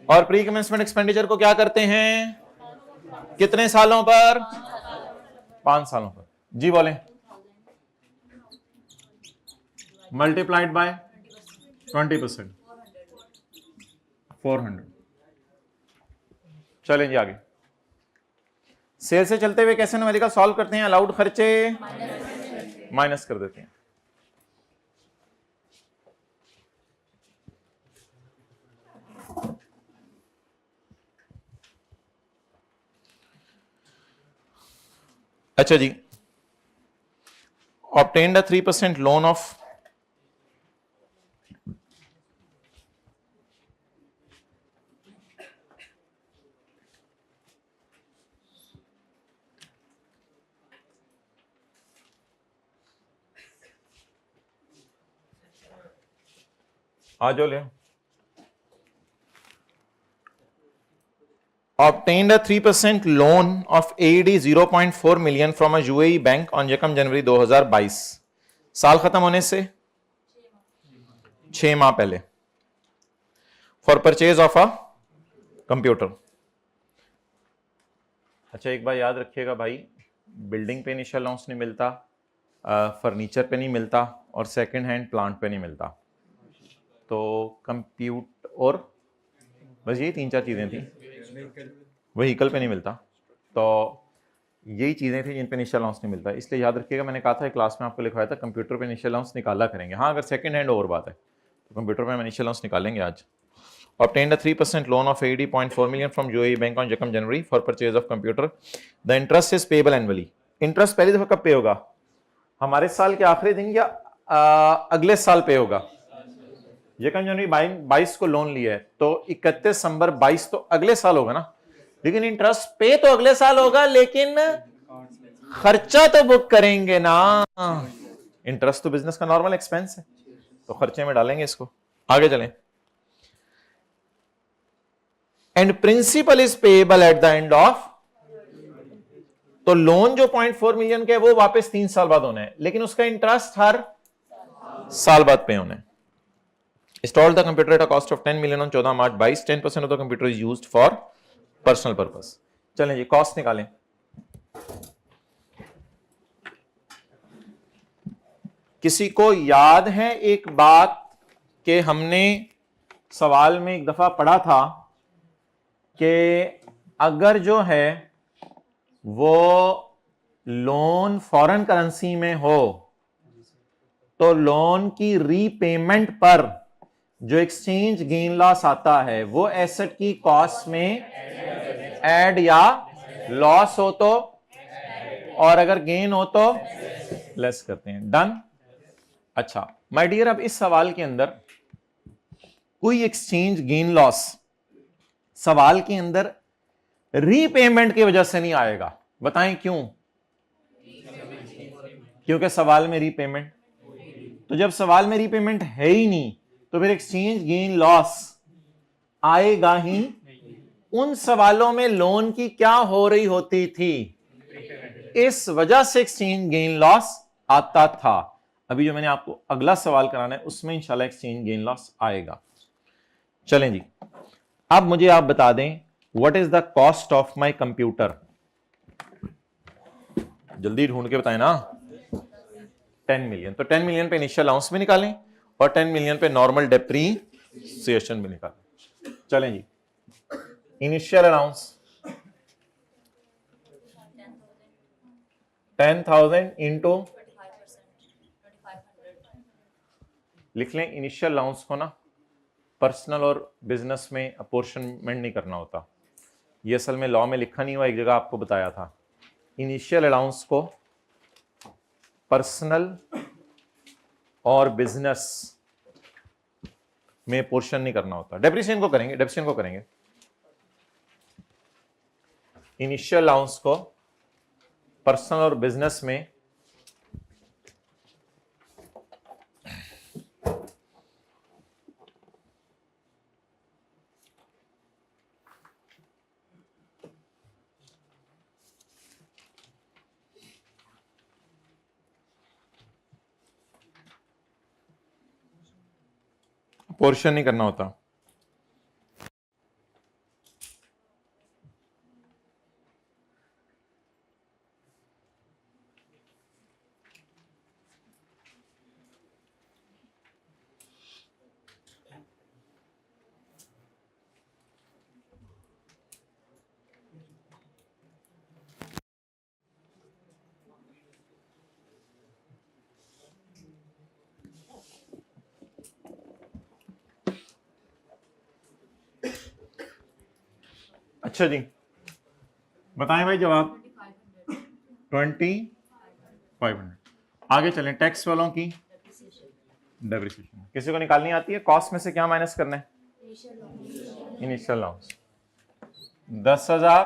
और प्री कमेंसमेंट एक्सपेंडिचर को क्या करते हैं? कितने सालों पर? 5 सालों पर जी। बोलें। Multiplied by 20%, 400। चलें जी आगे। सेल से चलते हुए कैसे न्यूमेरिकल सॉल्व करते हैं? अलाउड खर्चे माइनस कर देते हैं। अच्छा जी, obtained a 3% loan of आज ले obtained a 3% loan of AED 0.4 million from a UAE bank on यकम जनवरी 2022। साल खत्म होने से 6 माह पहले। For purchase of a computer. अच्छा एक बार याद रखिएगा भाई, बिल्डिंग पे इनिशियल अलाउंस नहीं मिलता, फर्नीचर पे नहीं मिलता और सेकंड हैंड प्लांट पे नहीं मिलता। तो कंप्यूटर और बस ये 3-4 चीजें थी। व्हीकल पे नहीं मिलता, तो यही चीजें थी जिन पे इनिशियल अलाउंस नहीं मिलता। इसलिए याद रखिएगा, मैंने कहा था क्लास में आपको लिखवाया था कंप्यूटर पे इनिशियल अलाउंस निकाला करेंगे। हाँ अगर सेकंड हैंड और बात है तो कंप्यूटर पे हम इनिशियल अलाउंस निकालेंगे आज। Obtained a 3% loan of AED 0.4 million from UAE Bank on Jakam January for purchase of computer. The interest is payable annually. Interest पहली दफा कब पे होगा? हमारे साल के आखिरी दिन या अगले साल पे होगा? यकम जनवरी 22 को लोन लिया है तो 31 दिसंबर 22 तो अगले साल होगा ना। लेकिन इंटरेस्ट पे तो अगले साल होगा, लेकिन खर्चा तो बुक करेंगे ना। इंटरेस्ट तो बिजनेस का नॉर्मल एक्सपेंस है, तो खर्चे में डालेंगे इसको। आगे चलें। And principal is payable at the end of, तो लोन जो 0.4 मिलियन का है वो वापस 3 साल बाद होना है, लेकिन उसका इंटरेस्ट हर साल बाद पे होना है। Installed the computer at a cost of 10 million on 14 March 22। 10% of the computer is used for personal purpose। चलें जी कॉस्ट निकालें। किसी को याद है एक बात कि हमने सवाल में एक दफा पढ़ा था कि अगर जो है वो लोन फॉरेन करेंसी में हो तो लोन की रीपेमेंट पर जो एक्सचेंज गेन लॉस आता है वो एसेट की कॉस्ट में ऐड या लॉस हो तो, और अगर गेन हो तो लेस करते हैं। डन। अच्छा माय डियर, अब इस सवाल के अंदर कोई एक्सचेंज गेन लॉस सवाल के अंदर रीपेमेंट की वजह से नहीं आएगा। बताएं क्यों? क्योंकि सवाल में रीपेमेंट, तो जब सवाल में रीपेमेंट है ही नहीं तो फिर एक्सचेंज गेन लॉस आएगा ही। उन सवालों में लोन की क्या हो रही होती थी, इस वजह से एक्सचेंज गेन लॉस आता था। अभी जो मैंने आपको अगला सवाल कराना है उसमें इंशाल्लाह एक्सचेंज गेन लॉस आएगा। चलें जी, अब मुझे आप बता दें what is the cost of my computer. जल्दी ढूंढ के बताएं ना। 10 मिलियन, तो 10 मिलियन पे इनिशियल अलाउंस भी निकालें और 10 मिलियन पे नॉर्मल डेप्रीसिएशन भी निकालें। चलें जी, इनिशियल अलाउंस 10,000 इंटू, लिख लें इनिशियल अलाउंस को ना पर्सनल और बिजनेस में अपोर्शनमेंट नहीं करना होता। ये असल में लॉ में लिखा नहीं हुआ, एक जगह आपको बताया था। इनिशियल अलाउंस को पर्सनल और बिजनेस में पोर्शन नहीं करना होता। डेप्रिसिएशन को करेंगे, डेप्रिसिएशन को करेंगे। इनिशियल अलाउंस को पर्सनल और बिजनेस में पोर्शन नहीं करना होता। अच्छा जी, बताएं भाई जवाब। 2500। आगे चलें, टैक्स वालों की डेप्रिसिएशन किसी को निकालनी आती है? कॉस्ट में से क्या माइनस करना है? Initial allowance 10,000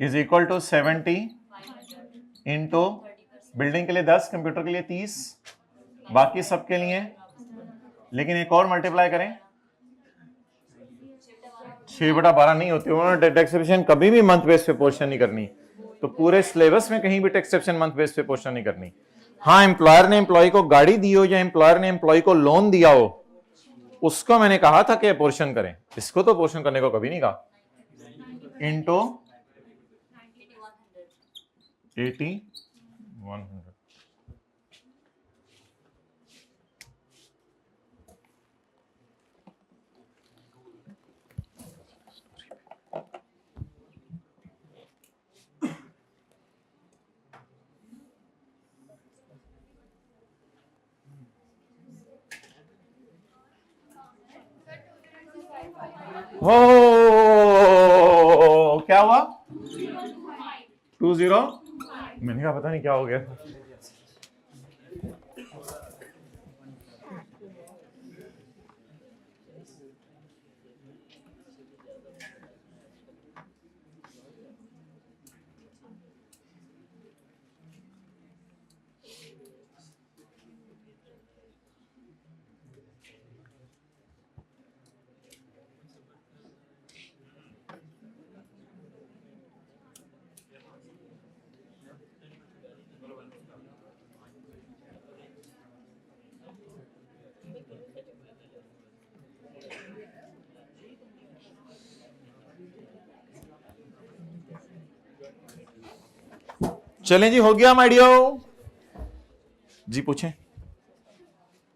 is equal to 70 into building के लिए 10, कंप्यूटर के लिए 30, बाकी सबके लिए। लेकिन एक और मल्टीप्लाई करें, 6/12 नहीं होती। उन्होंने टैक्सेशन कभी भी मंथ बेस पे पोर्शन नहीं करनी, तो पूरे सिलेबस में कहीं भी टैक्सेशन मंथ बेस पे पोर्शन नहीं करनी। हाँ, एम्प्लॉयर ने एम्प्लॉय को गाड़ी दी हो या एम्प्लॉयर ने एम्प्लॉय को लोन दिया हो, उसको मैंने कहा था कि पोर्शन करें। इसको तो पोर्शन करने को कभी नहीं कहा। इंटू 80/100। हो क्या हुआ? 20। मैंने कहा पता नहीं क्या हो गया। चलें जी, हो गया माइडियो जी। पूछें,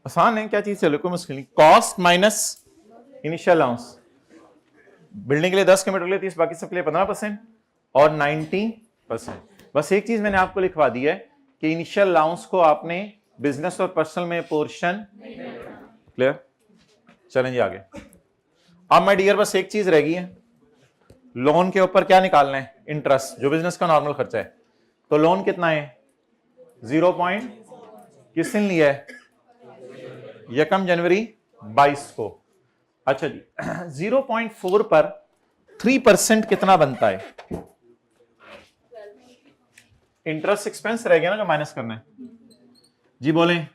आसान है, क्या चीज चलो, कोई मुश्किल नहीं। Cost minus initial allowance, building के लिए 10, कंप्यूटर के लिए 30, बाकी सबके लिए 15% और 90%। बस एक चीज मैंने आपको लिखवा दी है कि इनिशियल अलाउंस को आपने बिजनेस और पर्सनल में पोर्शन। क्लियर? चलें जी आगे। अब माय डियर बस एक चीज रह गई है, लोन के ऊपर क्या निकालना है? इंटरेस्ट, जो बिजनेस का नॉर्मल खर्चा है। तो लोन कितना है? 0. किसने लिया है? यकम जनवरी 22 को। अच्छा जी 0.4 पर 3% कितना बनता है? इंटरेस्ट एक्सपेंस रह गया ना जो माइनस करना है। जी बोलें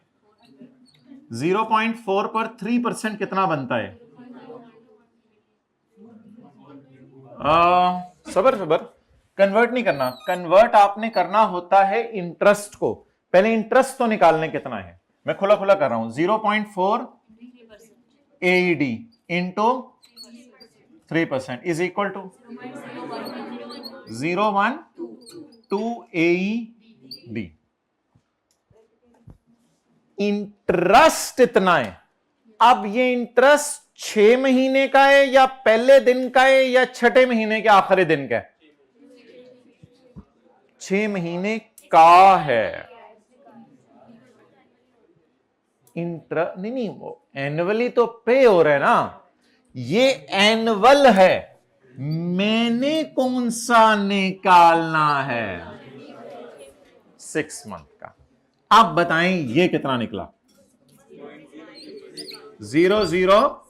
0.4 पर 3% कितना बनता है? सबर सबर, कन्वर्ट नहीं करना, कन्वर्ट आपने करना होता है इंटरेस्ट को। पहले इंटरेस्ट तो निकालने कितना है, मैं खुला खुला कर रहा हूं। 0.4 AED into 3% is equal to 0.12 AED. Interest इतना है। अब ये इंटरेस्ट 6 महीने का है या पहले दिन का है या छठे महीने के आखिरी दिन का है? 6 महीने का है। नहीं नहीं, वो एनुअली तो पे हो रहा है ना, ये एनुअल है। मैंने कौन सा निकालना है? 6 मंथ का। अब बताएं ये कितना निकला? 0.0।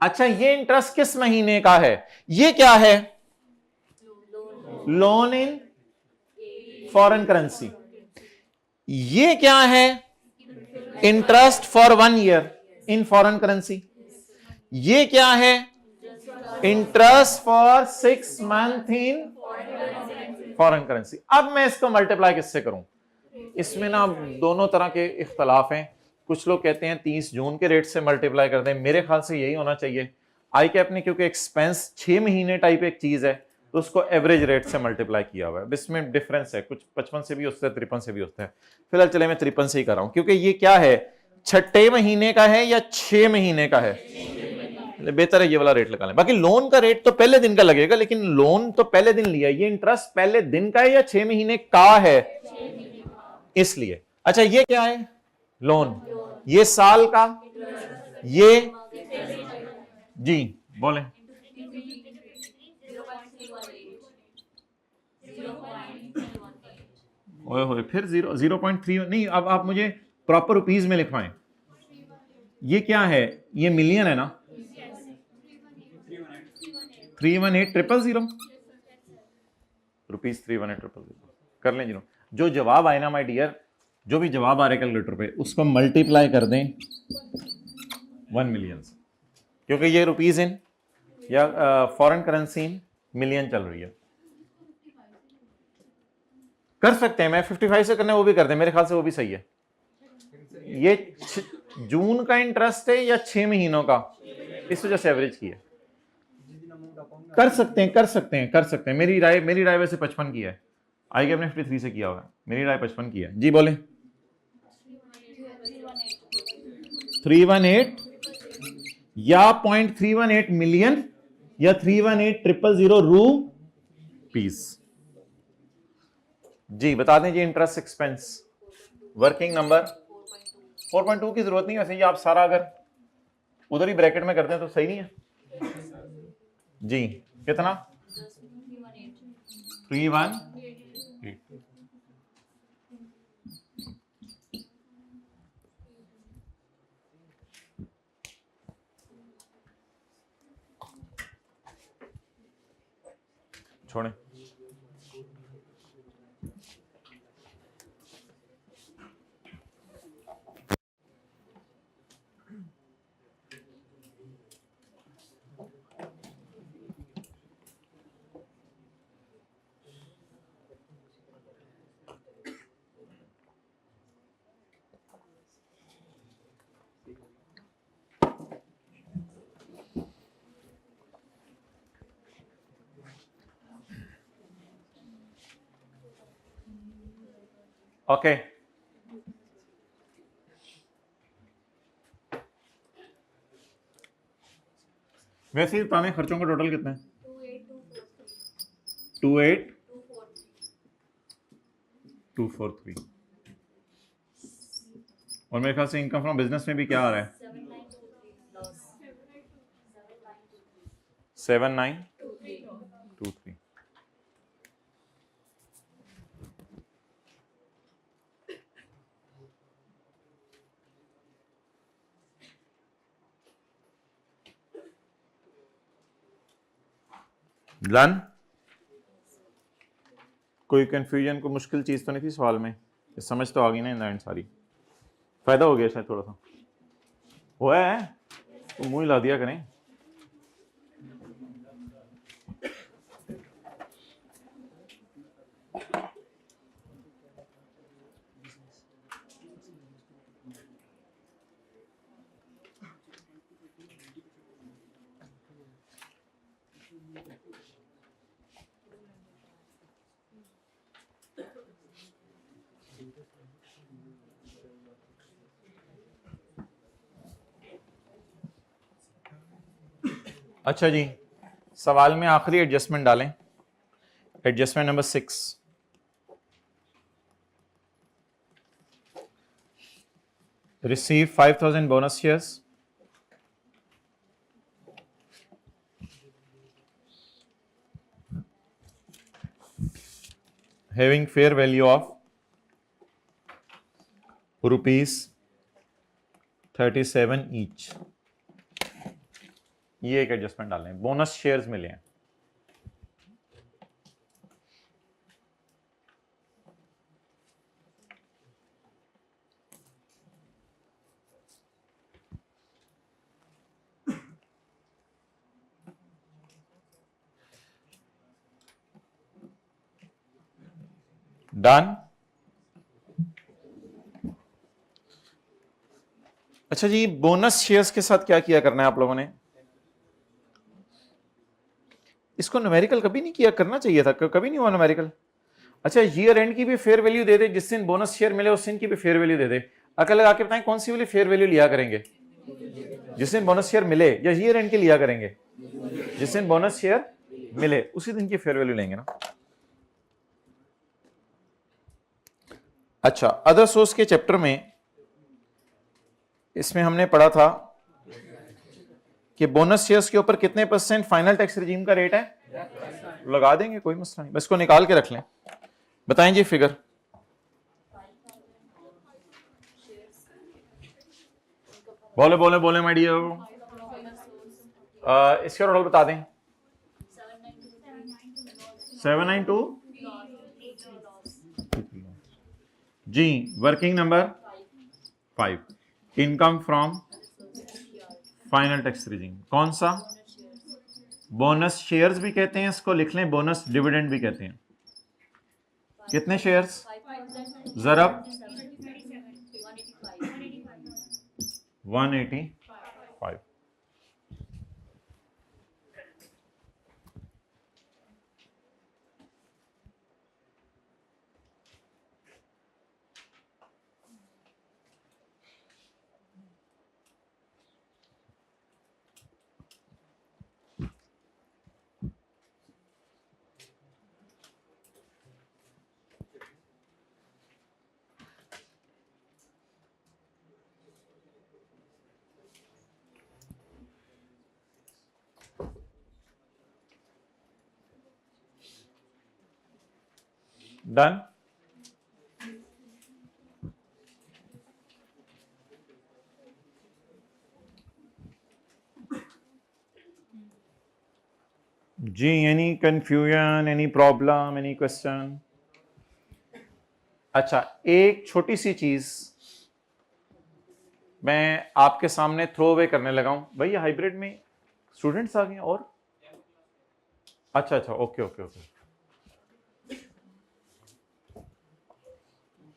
अच्छा ये इंटरेस्ट किस महीने का है? ये क्या है? Loan in foreign currency. ये क्या है? Interest for 1 year in foreign currency. ये क्या है? Interest for 6 month in foreign currency. अब मैं इसको मल्टीप्लाई किससे करूं? इसमें ना दोनों तरह के इख्तलाफ हैं। कुछ लोग कहते हैं 30 जून के रेट से मल्टीप्लाई कर दें, मेरे ख्याल से यही होना चाहिए। आई कैप ने क्योंकि एक्सपेंस 6 महीने टाइप एक चीज है तो उसको एवरेज रेट से मल्टीप्लाई किया हुआ है। इसमें डिफरेंस है, कुछ 55 से भी होता है, 53 से भी होता है। फिलहाल चले मैं 53 से ही कर रहा हूं क्योंकि ये क्या है, छठे महीने का है या 6 महीने का है? बेहतर है ये वाला रेट लगा लें। बाकी लोन का रेट तो पहले दिन का लगेगा, लेकिन लोन तो पहले दिन लिया, ये इंटरेस्ट पहले दिन का है या 6 महीने का है, इसलिए। अच्छा ये क्या है? लोन। ये साल का, ये जी बोले ओए होए, फिर 0.3 नहीं। अब आप मुझे प्रॉपर रुपीज में लिखवाएं। ये क्या है? ये मिलियन है ना? 318,000 रुपीज 318,000 कर लें जी। जो जवाब आए ना माय डियर, जो भी जवाब आ रहे कैलकुलेटर पे, उसको मल्टीप्लाई कर दें 1 मिलियन से, क्योंकि ये रुपीज इन या फॉरेन करेंसी इन मिलियन चल रही है। कर सकते हैं, मैं 55 से करना है वो भी कर दें, मेरे ख्याल से वो भी सही है। ये जून का इंटरेस्ट है या 6 महीनों का, इस वजह से एवरेज की है। कर सकते हैं, कर सकते हैं, कर सकते हैं। मेरी राय वैसे 55 की है। आई कैप ने 53 से किया होगा, मेरी राय 55 की है। जी बोले 318 या 0.318 मिलियन या 318,000 रुपीस। जी बता दें जी। इंटरेस्ट एक्सपेंस वर्किंग नंबर 4.2 की जरूरत नहीं, वैसे ये आप सारा अगर उधर ही ब्रैकेट में करते हैं तो सही नहीं है जी। कितना? 318। छोड़े। ओके वैसे बताने खर्चों का टोटल कितना है? 28,243। और मेरे ख्याल से इनकम फ्रॉम बिजनेस में भी क्या आ रहा है? 7923। डन। कोई कंफ्यूजन, कोई मुश्किल चीज तो नहीं थी सवाल में? समझ तो आ गई ना इन द एंड सारी? फायदा हो गया शायद थोड़ा सा? हुआ है तो मुंह हिला दिया करें। अच्छा जी, सवाल में आखिरी एडजस्टमेंट डालें, adjustment number 6। Receive 5000 bonus shares having fair value of ₹37 each। ये एक एडजस्टमेंट डालें, बोनस शेयर्स मिले हैं। डन। अच्छा जी, बोनस शेयर्स के साथ क्या किया करना है आप लोगों ने? इसको न्यूमेरिकल कभी नहीं किया करना चाहिए था, कभी नहीं हुआ न्यूमेरिकल। अच्छा, ईयर एंड की भी फेयर वैल्यू दे दे, जिस दिन बोनस शेयर मिले उस दिन की भी फेयर वैल्यू दे दे। अकल लगा के बताएं कौन सी वाली फेयर वैल्यू लिया करेंगे? जिस दिन बोनस शेयर मिले, या ईयर एंड के लिया करेंगे? जिस दिन बोनस शेयर मिले उसी दिन की फेयर वैल्यू लेंगे ना। अच्छा, अदर सोर्स के चैप्टर में इसमें हमने पढ़ा था कि बोनस शेयर्स के ऊपर कितने % फाइनल टैक्स रिजीम का रेट है? लगा देंगे, कोई मसला नहीं, बस इसको निकाल के रख लें। बताएं जी फिगर। बोले बोले बोले माय डियर। इसका टोटल बता दें। 792 जी। Working number 5, income from final tax regime. कौन सा? बोनस शेयर्स भी कहते हैं इसको, लिख लें बोनस डिविडेंड भी कहते हैं। कितने शेयर्स? जरब 185। डन। जी, any confusion, any problem, any question? अच्छा, एक छोटी सी चीज मैं आपके सामने थ्रो अवे करने लगा हूं। भैया हाइब्रिड में स्टूडेंट्स आ गए और? अच्छा अच्छा, ओके ओके ओके,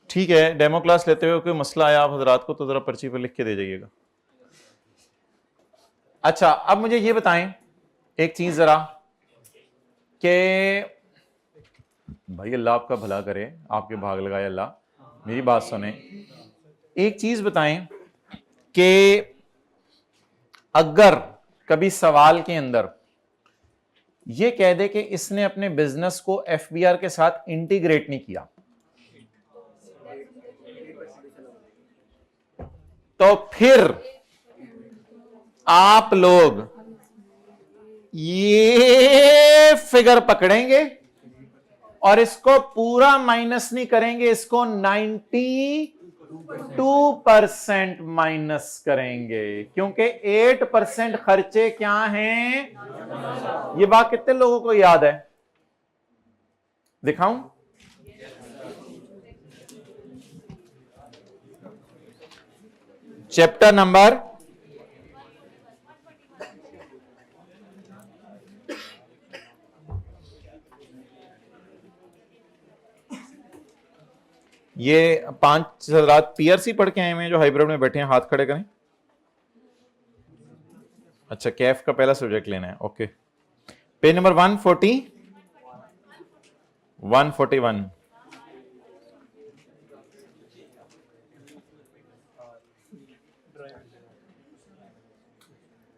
ठीक है। डेमो क्लास लेते हुए कोई मसला आया आप हजरात को तो जरा पर्ची पर लिख के दे जाइएगा। अच्छा, अब मुझे ये बताएं एक चीज जरा, कि भाई अल्लाह आपका भला करे, आपके भाग लगाए अल्लाह, मेरी बात सुने। एक चीज बताएं कि अगर कभी सवाल के अंदर ये कह दे कि इसने अपने बिजनेस को एफबीआर के साथ इंटीग्रेट नहीं किया, तो फिर आप लोग ये फिगर पकड़ेंगे और इसको पूरा माइनस नहीं करेंगे, इसको 90 2% माइनस करेंगे, क्योंकि 8% खर्चे क्या हैं? ये बात कितने लोगों को याद है? दिखाऊं? चैप्टर नंबर ये 5 हजरात पीआरसी पढ़ के आए हुए हैं जो हाइब्रिड में बैठे हैं, हाथ खड़े करें। अच्छा, कैफ का पहला सब्जेक्ट लेना है, okay. Page number 141।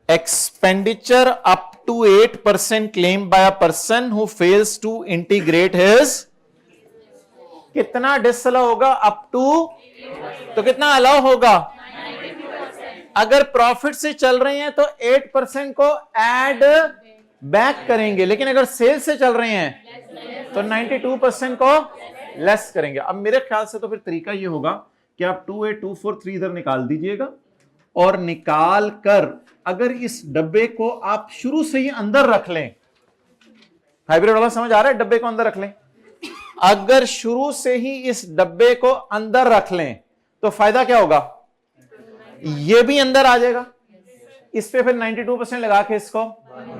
Expenditure up to 8% claimed by a person who fails to integrate his, कितना डिसअलाउ होगा? अप टू, तो कितना अलाउ होगा? अगर प्रॉफिट से चल रहे हैं तो 8% को ऐड बैक करेंगे, लेकिन अगर सेल से चल रहे हैं तो 92% को लेस करेंगे। अब मेरे ख्याल से तो फिर तरीका ये होगा कि आप 28243 इधर निकाल दीजिएगा, और निकाल कर अगर इस डब्बे को आप शुरू से ही अंदर रख लें, हाइब्रिड वाला समझ आ रहा है? डब्बे को अंदर रख लें, अगर शुरू से ही इस डब्बे को अंदर रख लें तो फायदा क्या होगा? ये भी अंदर आ जाएगा, इस पे फिर 92% लगा के इसको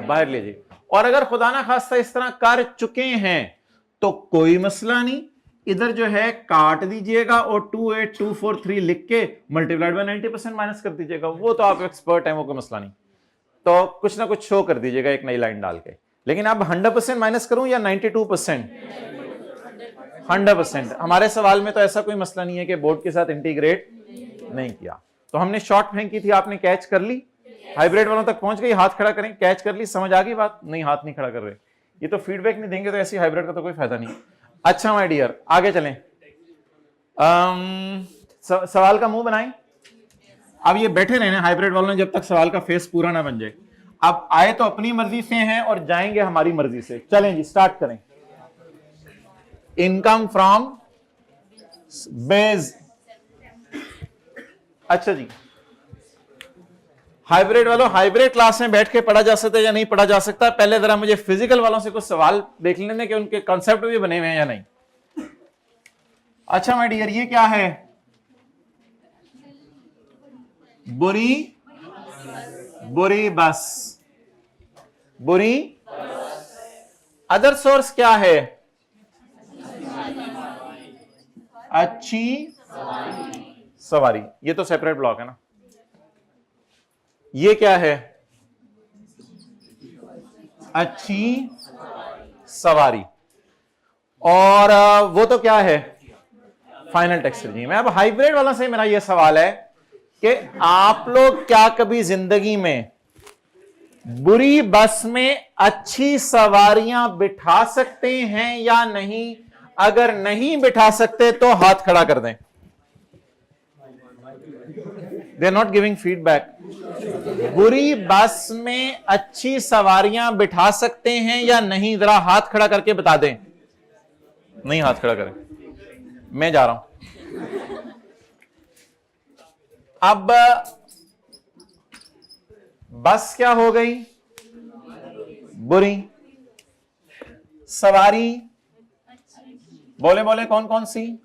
बाहर लीजिए। और अगर खुदा ना खास्ता इस तरह कर चुके हैं तो कोई मसला नहीं, इधर जो है काट दीजिएगा और 28243 लिख के मल्टीप्लाइड बाय 90% माइनस कर दीजिएगा। वो तो आप एक्सपर्ट हैं, वो कोई मसला नहीं। तो कुछ ना कुछ शो कर दीजिएगा एक नई लाइन डाल के। लेकिन अब 100% माइनस करूं या 92%? 100%। हमारे सवाल में तो ऐसा कोई मसला नहीं है कि बोर्ड के साथ इंटीग्रेट नहीं किया। तो हमने शॉर्ट फेंकी थी, आपने कैच कर ली, हाइब्रिड वालों तक पहुंच गई, हाथ खड़ा करें, कैच कर ली, समझ आ गई बात? नहीं, हाथ नहीं खड़ा कर रहे। ये तो फीडबैक नहीं देंगे तो ऐसी हाइब्रिड का तो कोई फायदा नहीं। अच्छा माय डियर, आगे चलें। सवाल का मुंह बनाएं। अब ये बैठे रहने हाइब्रिड वालों ने जब तक सवाल का फेस पूरा ना बन जाए। अब आए तो अपनी मर्जी से हैं और जाएंगे हमारी मर्जी से। चलें जी, स्टार्ट करें। Income from base. अच्छा जी, हाइब्रिड वालों, हाइब्रिड क्लास में बैठ के पढ़ा जा सकता है या नहीं पढ़ा जा सकता? पहले जरा मुझे फिजिकल वालों से कुछ सवाल देख लेने कि उनके कॉन्सेप्ट भी बने हुए हैं या नहीं। अच्छा माय डियर, ये क्या है? बुरी बुरी बस, बुरी। अदर सोर्स क्या है? अच्छी सवारी। ये तो सेपरेट ब्लॉक है ना। ये क्या है? अच्छी सवारी। और वो तो क्या है? फाइनल टेक्स्ट रेजीम है। अब हाइब्रिड वालों से मेरा यह सवाल है कि आप लोग क्या कभी जिंदगी में बुरी बस में अच्छी सवारियां बिठा सकते हैं या नहीं? अगर नहीं बिठा सकते तो हाथ खड़ा कर दें। They are not giving feedback. बुरी बस में अच्छी सवारियां बिठा सकते हैं या नहीं? जरा हाथ खड़ा करके बता दें। नहीं हाथ खड़ा करें, मैं जा रहा हूं। अब बस क्या हो गई? बुरी। सवारी बोले बोले कौन कौन सी?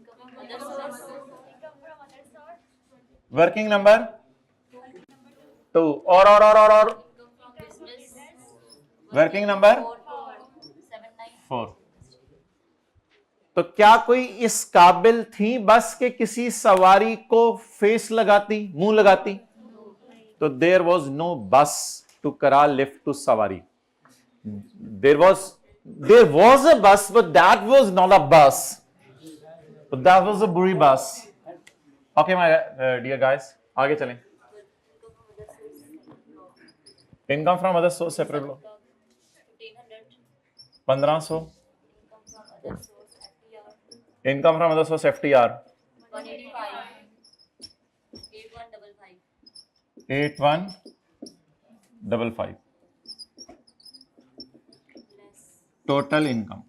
Working number 2। और वर्किंग नंबर 4। तो क्या कोई इस काबिल थी बस के किसी सवारी को फेस लगाती, मुंह लगाती? तो देयर वॉज नो बस टू करा लिफ्ट टू सवारी। देयर वॉज अ बस, but that was not a बस, बट दैट वॉज अ बुरी बस। ओके माय डियर गाइस, आगे चलें। Income from other source separate low 1500। Income from other source FTR 8155। Total income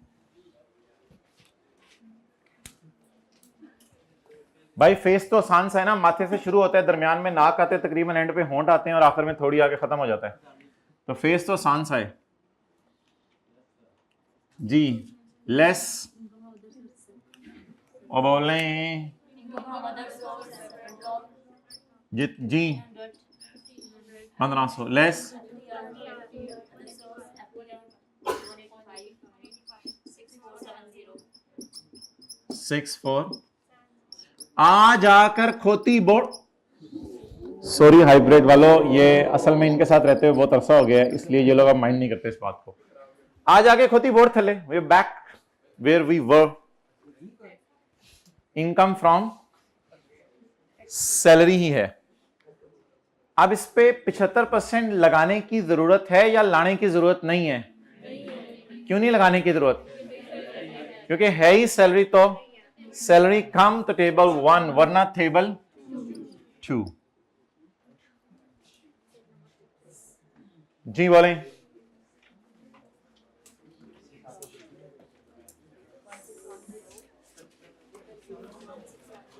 भाई फेस तो आसान सा है ना, माथे से शुरू होता है, दरमियान में नाक आते हैं, तकरीबन एंड पे होंठ आते हैं और आखिर में थोड़ी आगे खत्म हो जाता है। तो फेस तो आसान सा है जी। लेस और बोलें जी 1500 लेस 64 आ जाकर खोती बोर्ड। सॉरी हाइब्रिड वालों, ये असल में इनके साथ रहते हुए बहुत अरसा हो गया है, इसलिए ये लोग अब माइंड नहीं करते इस बात को। आ जाके खोती बोर्ड थले, we back where we were. Income from salary ही है। अब इस पे 75% लगाने की जरूरत है या लाने की जरूरत नहीं है? क्यों नहीं लगाने की जरूरत? क्योंकि है ही सैलरी, तो सैलरी कम तो टेबल 1 वरना टेबल 2। जी बोलें।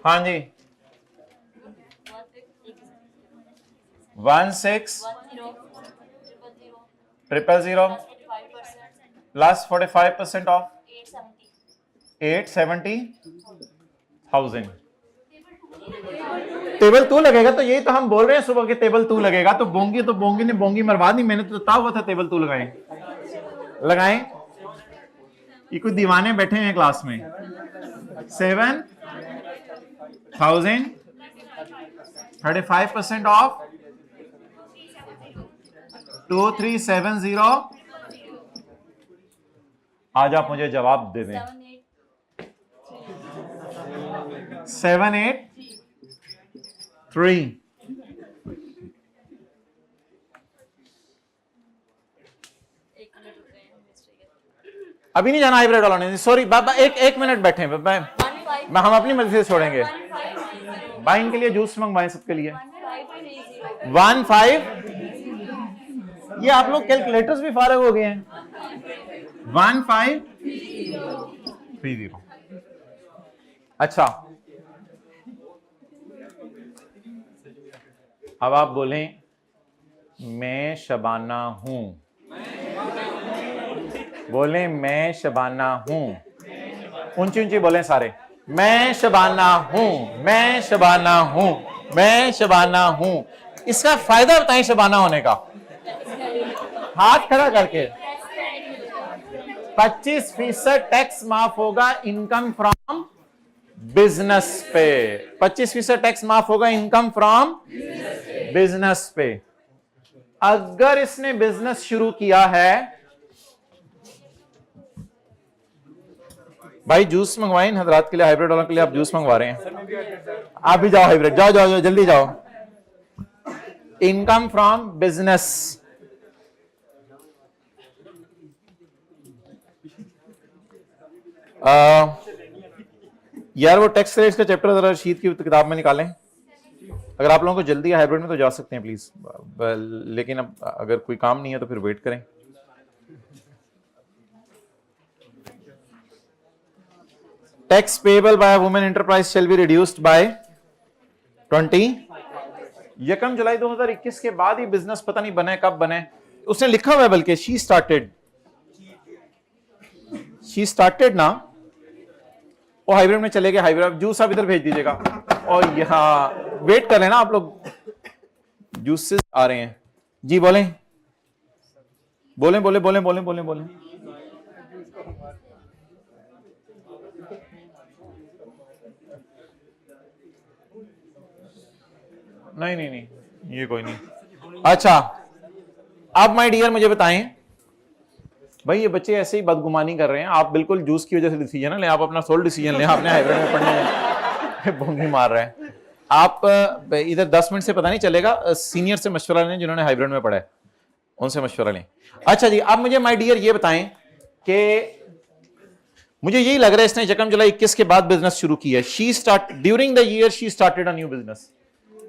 हाँ जी 160000 प्लस 45% ऑफ 870,000। टेबल 2 लगेगा, तो यही तो हम बोल रहे हैं सुबह के टेबल 2 लगेगा। तो बोंगी ने बोंगी मरवा दी, मैंने तो हुआ था टेबल 2 लगाएं। ये कुछ दीवाने बैठे हैं क्लास में। 7,000 35% ऑफ 2370। आज आप मुझे जवाब दे दें। 783। अभी नहीं जाना हाइब्रिड वालों ने, सॉरी बाबा, एक मिनट बैठे बाबा, हम अपनी मर्जी से छोड़ेंगे भाई। इनके लिए जूस मंगवाएं सबके लिए। 15। ये आप लोग कैलकुलेटर्स भी फारग हो गए हैं। 1530। अच्छा अब आप बोलें मैं शबाना हूं। बोलें मैं शबाना हूं, ऊंची ऊंची बोलें सारे। मैं शबाना हूं, मैं शबाना हूं, मैं शबाना हूं। इसका फायदा बताएं शबाना होने का, हाथ खड़ा करके। 25% टैक्स माफ होगा इनकम फ्रॉम बिजनेस पे। 25% टैक्स माफ होगा इनकम फ्रॉम बिजनेस पे। अगर इसने बिजनेस शुरू किया है, भाई जूस मंगवाएं हजरात के लिए, हाइब्रिड वालों के लिए आप जूस मंगवा रहे हैं। आप भी जाओ हाइब्रिड, जाओ जाओ जाओ जल्दी जाओ। Income from business. यार वो टैक्स रेट्स का चैप्टर जरा शीट की किताब में निकालें। अगर आप लोगों को जल्दी है हाइब्रिड में तो जा सकते हैं प्लीज, लेकिन अब अगर कोई काम नहीं है तो फिर वेट करें। Tax payable by women enterprise shall be reduced by 20। 1 जुलाई 2021 के बाद ही बिजनेस पता नहीं बने कब बने, उसने लिखा हुआ है बल्कि शी स्टार्टेड ना। वो हाइब्रिड में चले गए। हाइब्रिड जूस आप इधर भेज दीजिएगा और यहाँ वेट कर लेना आप लोग, जूसेस आ रहे हैं। जी बोलें बोलें बोलें बोलें बोलें बोलें बोलें। नहीं नहीं नहीं ये कोई नहीं। अच्छा अब माय डियर मुझे बताएं भाई, ये बच्चे ऐसे ही बदगुमानी कर रहे हैं। आप बिल्कुल जूस की वजह से डिसीजन लें, आप अपना सोल डिसीजन लें। आपने हाइब्रिड में पढ़ने में बोंगी मार रहे हैं आप। इधर 10 मिनट से पता नहीं चलेगा, सीनियर से मशवरा लें जिन्होंने हाइब्रिड में पढ़ा है, उनसे मशवरा लें। अच्छा जी अब मुझे माय डियर ये बताएं कि मुझे यही लग रहा है इसने 1 जुलाई 21 के बाद बिजनेस शुरू किया है। During the year she started a new business,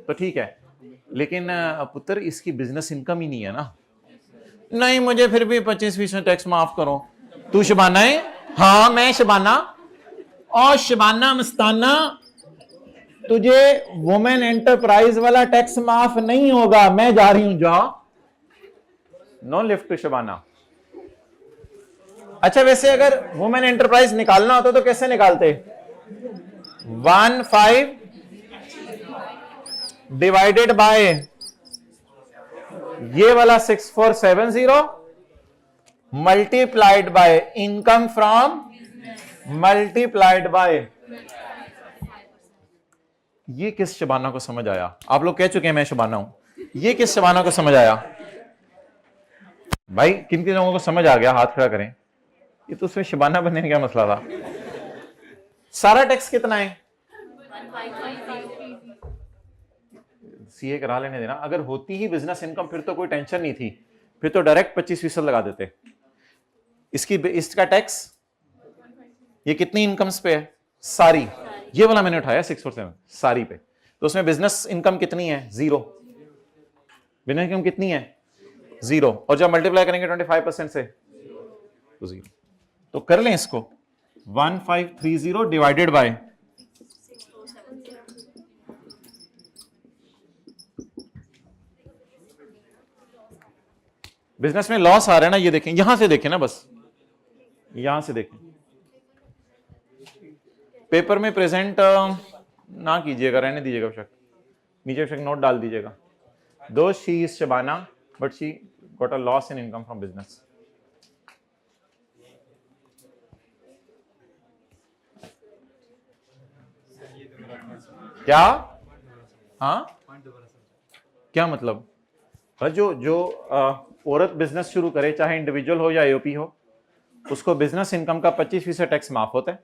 तो ठीक है, लेकिन पुत्र इसकी बिजनेस इनकम ही नहीं है ना। नहीं मुझे फिर भी 25% टैक्स माफ करो। तू शबाना है? हाँ मैं शबाना। और शबाना मस्ताना तुझे वुमेन एंटरप्राइज वाला टैक्स माफ नहीं होगा, मैं जा रही हूं, जाओ। No lift Shabana. अच्छा वैसे अगर वुमेन एंटरप्राइज निकालना होता तो कैसे निकालते? 15 डिवाइडेड बाय ये वाला 6470 multiplied by income from multiplied by. ये किस शबाना को समझ आया? आप लोग कह चुके हैं मैं शबाना हूं, ये किस शबाना को समझ आया भाई? किन किन लोगों को समझ आ गया? हाथ खड़ा करें। ये तो उसमें शबाना बनने का क्या मसला था? सारा टैक्स कितना है? सीए करा लेने देना। अगर होती ही बिजनेस इनकम फिर तो कोई टेंशन नहीं थी, फिर तो डायरेक्ट 25% लगा देते। इसका टैक्स ये कितनी इनकम्स पे है? सारी। ये वाला मैंने उठाया 647 सारी पे। तो उसमें बिजनेस इनकम कितनी है? 0। बिजनेस इनकम कितनी है? 0। और जब मल्टीप्लाई करेंगे 25% से तो 0। तो कर लें इसको 1530 डिवाइडेड बाय बिजनेस में लॉस आ रहा है ना, ये देखें, यहां से देखें ना, बस यहां से देखें। पेपर में प्रेजेंट ना कीजिएगा, रहने दीजिएगा, बेशक नीचे बेशक नोट डाल दीजिएगा। दो she is Shabana but she got a loss in income from business. क्या? हाँ क्या मतलब? जो औरत बिजनेस शुरू करे, चाहे इंडिविजुअल हो या एओपी हो, उसको बिजनेस इनकम का 25% टैक्स माफ होता है।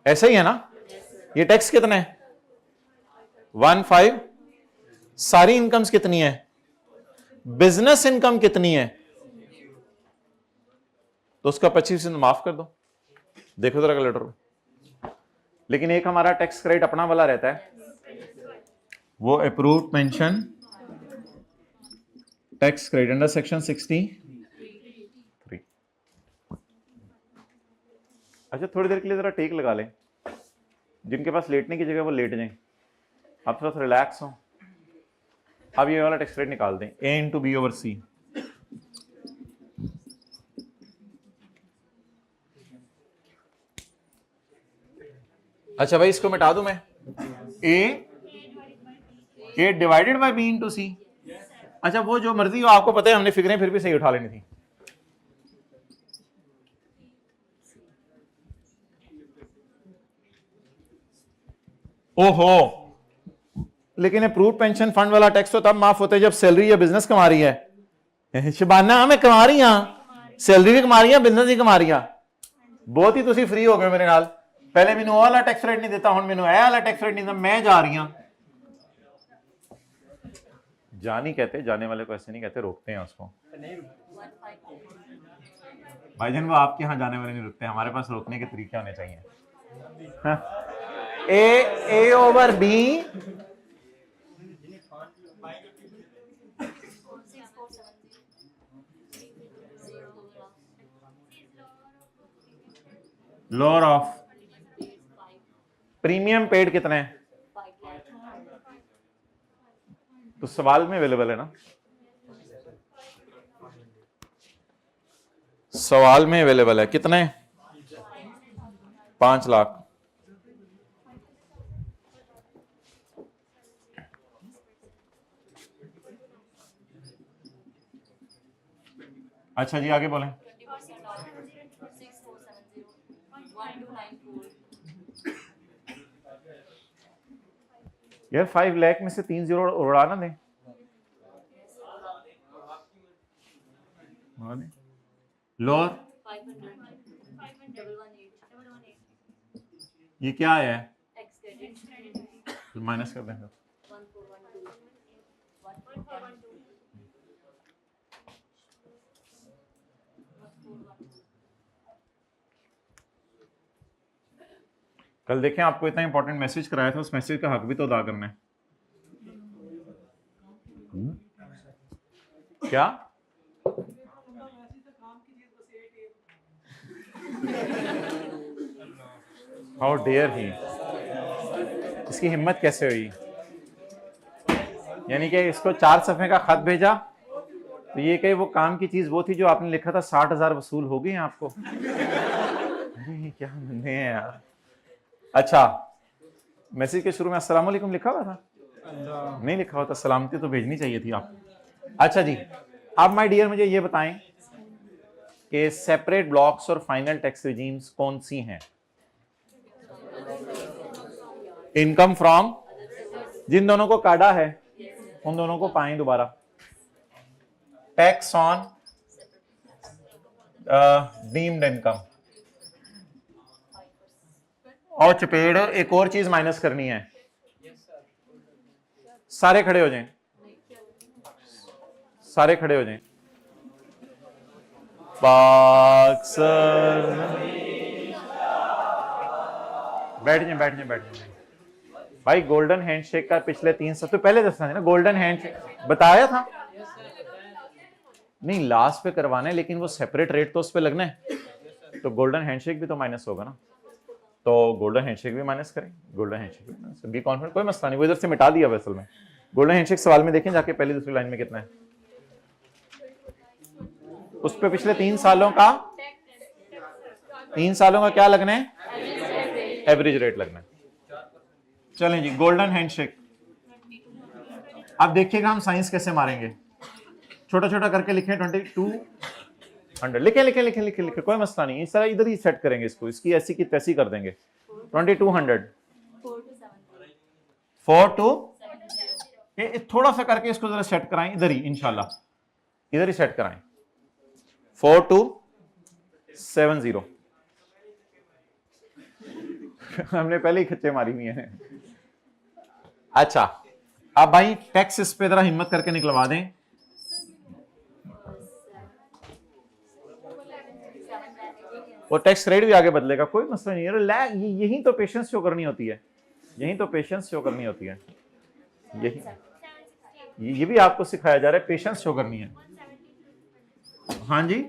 ऐसा ही है ना? ये टैक्स कितना है? 15। सारी इनकम्स कितनी है? बिजनेस इनकम कितनी है? तो उसका 25% माफ कर दो। देखो जरा कैलकुलेटर। लेकिन एक हमारा टैक्स क्रेडिट अपना वाला रहता है, वो approved pension tax credit under section 63। अच्छा थोड़ी देर के लिए जरा टेक लगा लें, जिनके पास लेटने की जगह वो लेट जाएं, आप थोड़ा रिलैक्स हो। अब ये वाला टैक्स क्रेडिट निकाल दें, ए इंटू बी ओवर सी। अच्छा भाई इसको मिटा दूं मैं, ए डिवाइडेड बाय बी इंटू सी। अच्छा वो जो मर्जी हो, आपको पता है हमने फिगरें फिर भी सही उठा लेनी थी। ओहो, लेकिन अप्रूव्ड पेंशन फंड वाला टैक्स तो तब माफ होता है जब सैलरी या बिजनेस कमा रही है। शबाना मैं कमा रही हां, सैलरी भी कमा रही है, बिजनेस भी कमा रही है। बहुत ही तुसी फ्री हो गए मेरे नाल। पहले मैनू वो वाला टैक्स रेट नहीं देता, हुण मैनू ए वाला टैक्स रेट नहीं देता, मैं जा रही हूं। जा नहीं कहते, जाने वाले को ऐसे नहीं कहते, रोकते हैं उसको। भाईजान वो आपके यहाँ जाने वाले नहीं रुकते, हमारे पास रोकने के तरीके होने चाहिए। A over B lower of premium paid कितना है? तो सवाल में अवेलेबल है ना, सवाल में अवेलेबल है। कितने? 5 लाख। अच्छा जी आगे बोलें। यार 5 लाख में से 3 जीरो उड़ा ना दें। लोअर ये क्या है? माइनस कर देंगे। कल देखें आपको इतना इंपॉर्टेंट मैसेज कराया था, उस मैसेज का हक भी तो अदा करना है। क्या? How dare he. इसकी हिम्मत कैसे हुई? यानी कि इसको 4 सफ़े का खत भेजा तो ये कहीं वो काम की चीज वो थी जो आपने लिखा था 60,000 वसूल हो गई आपको। अरे क्या बंदे हैं यार। अच्छा, मैसेज के शुरू में अस्सलाम वालेकुम लिखा हुआ था? नहीं लिखा हुआ था, सलामती तो भेजनी चाहिए थी आपको। अच्छा जी, अब माय डियर मुझे ये बताएं कि सेपरेट ब्लॉक्स और फाइनल टैक्स रिजीम्स कौन सी हैं? इनकम फ्रॉम, जिन दोनों को काटा है उन दोनों को पाएं दोबारा। Tax on deemed income. और चपेड़ एक और चीज माइनस करनी है। सारे खड़े हो जाएं, सारे खड़े हो जाएं। पाक सर, बैठ जाएं बैठ जाएं बैठ जाएं। भाई गोल्डन हैंडशेक का पिछले 3 सप्ताह पहले दसना है ना, गोल्डन हैंडशेक बताया था नहीं, लास्ट पे करवाना है लेकिन वो सेपरेट रेट तो उस पे लगना है, तो गोल्डन हैंडशेक भी तो माइनस होगा ना, तो गोल्डन हैंडशेक भी माइनस करें, गोल्डन हैंडशेक भी बी कॉन्फिडेंट, कोई मसला नहीं, वो इधर से मिटा दिया असल में। गोल्डन हैंडशेक सवाल में देखें जाके पहली दूसरी लाइन में कितना है, उस पे पिछले 3 सालों का, 3 सालों का क्या लगना है, एवरेज रेट लगना है। चलें जी, गोल्डन हैंडशेक। अब देखिएगा हम साइंस कैसे मारेंगे, छोटा छोटा करके लिखें 2200, लिखे लिखे लिखे लिखे लिखे, कोई मसला नहीं, इस तरह इधर ही सेट करेंगे इसको, इसकी ऐसी की तैसी कर देंगे। 2200 4 to, थोड़ा सा करके इसको जरा सेट कराएं इधर ही, इंशाल्लाह इधर ही सेट कराएं। 4270 हमने पहले ही खच्चे मारी हुई है। अच्छा, अब भाई टैक्स इस पे जरा हिम्मत करके निकलवा दें। वो टैक्स रेट भी आगे बदलेगा, कोई मसला नहीं है, यही तो पेशेंस शो करनी होती है, यही तो पेशेंस शो करनी होती है, यही ये भी आपको सिखाया जा रहा है, पेशेंस शो करनी है। हाँ जी,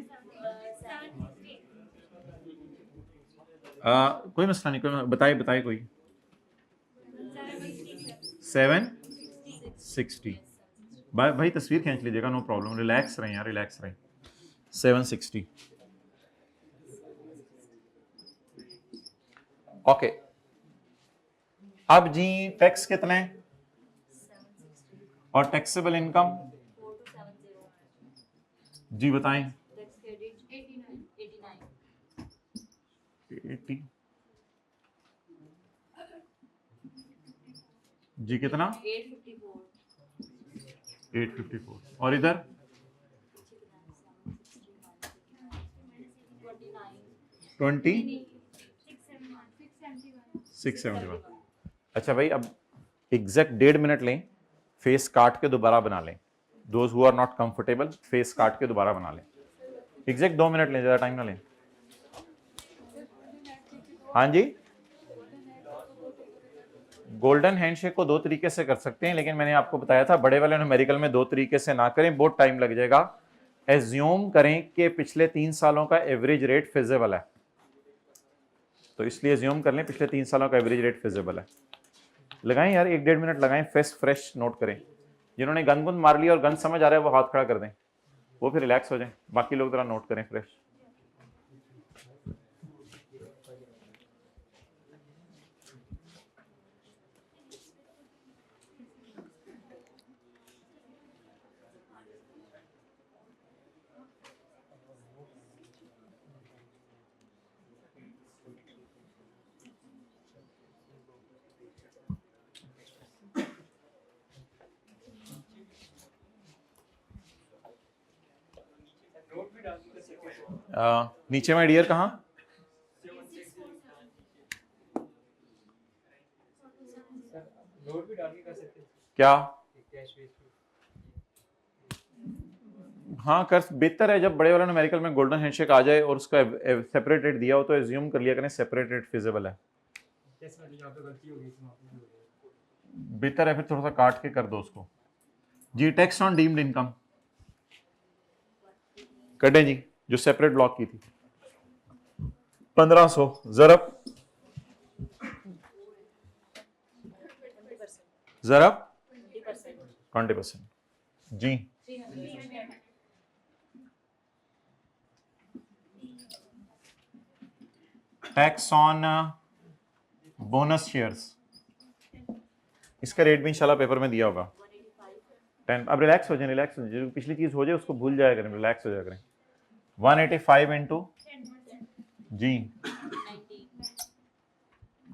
कोई मसला नहीं, कोई बताइए बताइए कोई। 760 भाई तस्वीर खींच लीजिएगा, नो प्रॉब्लम, रिलैक्स रहें यार, रिलैक्स रहें। 760 ओके। अब जी टैक्स कितने और टैक्सेबल इनकम जी बताएं। 80 जी कितना, 854 और इधर 671। अच्छा भाई, अब एग्जैक्ट 1.5 मिनट लें, फेस काट के दोबारा बना लें, those who are not comfortable face काट के दोबारा बना लें, एग्जैक्ट 2 मिनट लें, ज्यादा टाइम ना लें। हाँ जी, गोल्डन हैंडशेक को 2 तरीके से कर सकते हैं, लेकिन मैंने आपको बताया था बड़े वाले न्यूमेरिकल में 2 तरीके से ना करें, बहुत टाइम लग जाएगा। एज्यूम करें कि पिछले 3 सालों का एवरेज रेट फिजिबल है, तो इसलिए एज्यूम कर लें पिछले 3 सालों का एवरेज रेट फिजिबल है। लगाएं यार 1-1.5 मिनट लगाएं, फ्रेश नोट करें। जिन्होंने गन गुन मार लिया और गन समझ आ रहा है वो हाथ खड़ा कर दें, वो फिर रिलैक्स हो जाए, बाकी लोग जरा नोट करें फ्रेश। नीचे में डियर कहाँ, क्या, हाँ कर बेहतर है, जब बड़े वाला न्यूमेरिकल में गोल्डन हैंडशेक आ जाए और उसका सेपरेट रेट दिया हो तो एज्यूम कर लिया करें सेपरेट रेट फिजिबल है, बेहतर है, फिर थोड़ा सा काट के कर दो उसको जी। टैक्स ऑन डीम्ड इनकम कटें जी, जो सेपरेट ब्लॉक की थी 1500 जरब ज़रब 20%। जी टैक्स ऑन बोनस शेयर्स, इसका रेट भी इंशाल्लाह पेपर में दिया होगा 10। अब रिलैक्स हो जाए, रिलैक्स हो जाए, जो पिछली चीज हो जाए उसको भूल जाया करें, रिलैक्स हो जाया करें। 185 इंटू जी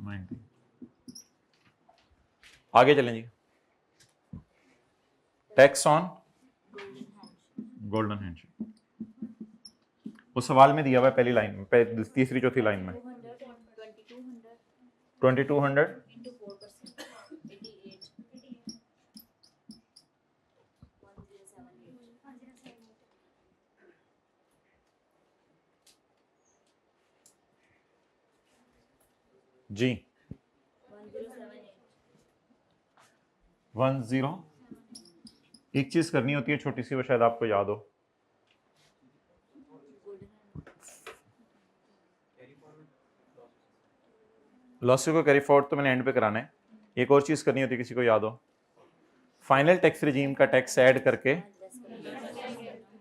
90। आगे चलें जी। टैक्स ऑन गोल्डन हैंडशेक, वो सवाल में दिया हुआ है पहली लाइन में, तीसरी चौथी लाइन में 2200 जी 10। एक चीज करनी होती है छोटी सी, वो शायद आपको याद हो, लॉसेस को कैरी फॉरवर्ड तो मैंने एंड पे कराना है। एक और चीज करनी होती है, किसी को याद हो, फाइनल टैक्स रिजीम का टैक्स ऐड करके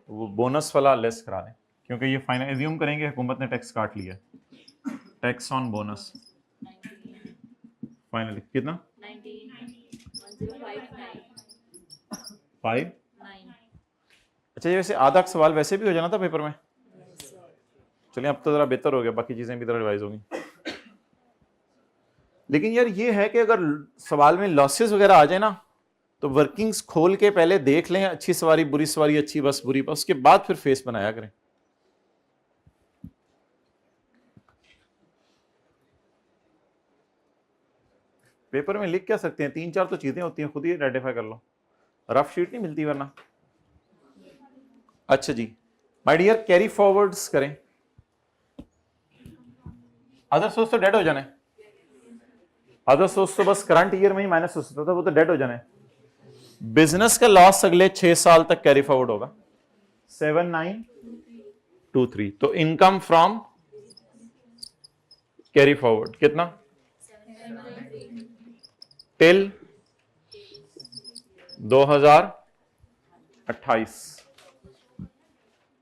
वो बोनस वाला लेस करा दें, क्योंकि ये फाइनल एज्यूम करेंगे हुकूमत ने टैक्स काट लिया। टैक्स ऑन बोनस फाइनली कितना 5। अच्छा, ये वैसे आधा सवाल वैसे भी हो जाना था पेपर में। चलिए अब तो जरा बेहतर हो गया, बाकी चीजें भी जरा रिवाइज होंगी। लेकिन यार ये है कि अगर सवाल में लॉसेस वगैरह आ जाए ना, तो वर्किंग्स खोल के पहले देख लें, अच्छी सवारी बुरी सवारी, अच्छी बस बुरी बस, उसके बाद फिर फेस बनाया करें। पेपर में लिख क्या सकते हैं, 3-4 तो चीजें होती हैं, खुद ही आइडेंटिफाई कर लो, रफ शीट नहीं मिलती वरना। अच्छा जी माय डियर, कैरी फॉरवर्ड्स करें। अदर सोर्स तो डेड हो जाने, अदर सोर्स तो बस करंट ईयर में ही माइनस हो सकता था, वो तो डेड हो जाने। बिजनेस का लॉस अगले 6 साल तक कैरी फॉरवर्ड होगा 7923। तो इनकम फ्रॉम कैरी फॉरवर्ड कितना टिल 2028।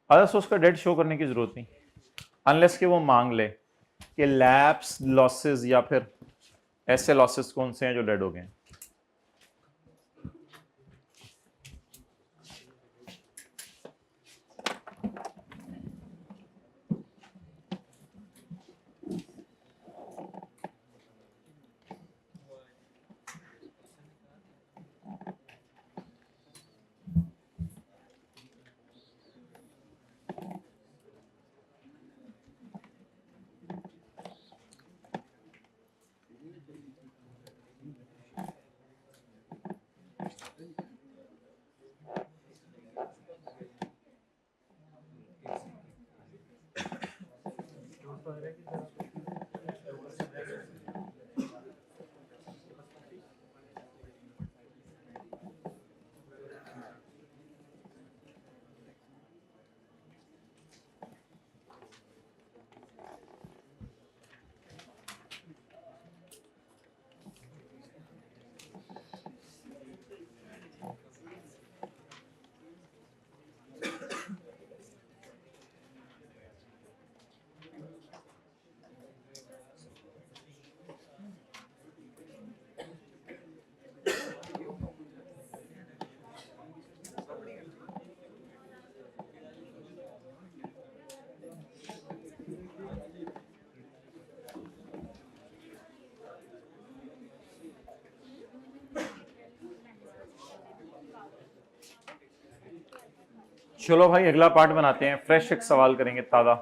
अदर सोर्स का डेट शो करने की जरूरत नहीं, अनलेस कि वो मांग ले कि लैप्स लॉसेस या फिर ऐसे लॉसेस कौन से हैं जो डेड हो गए। चलो भाई अगला पार्ट बनाते हैं, फ्रेश एक सवाल करेंगे ताज़ा।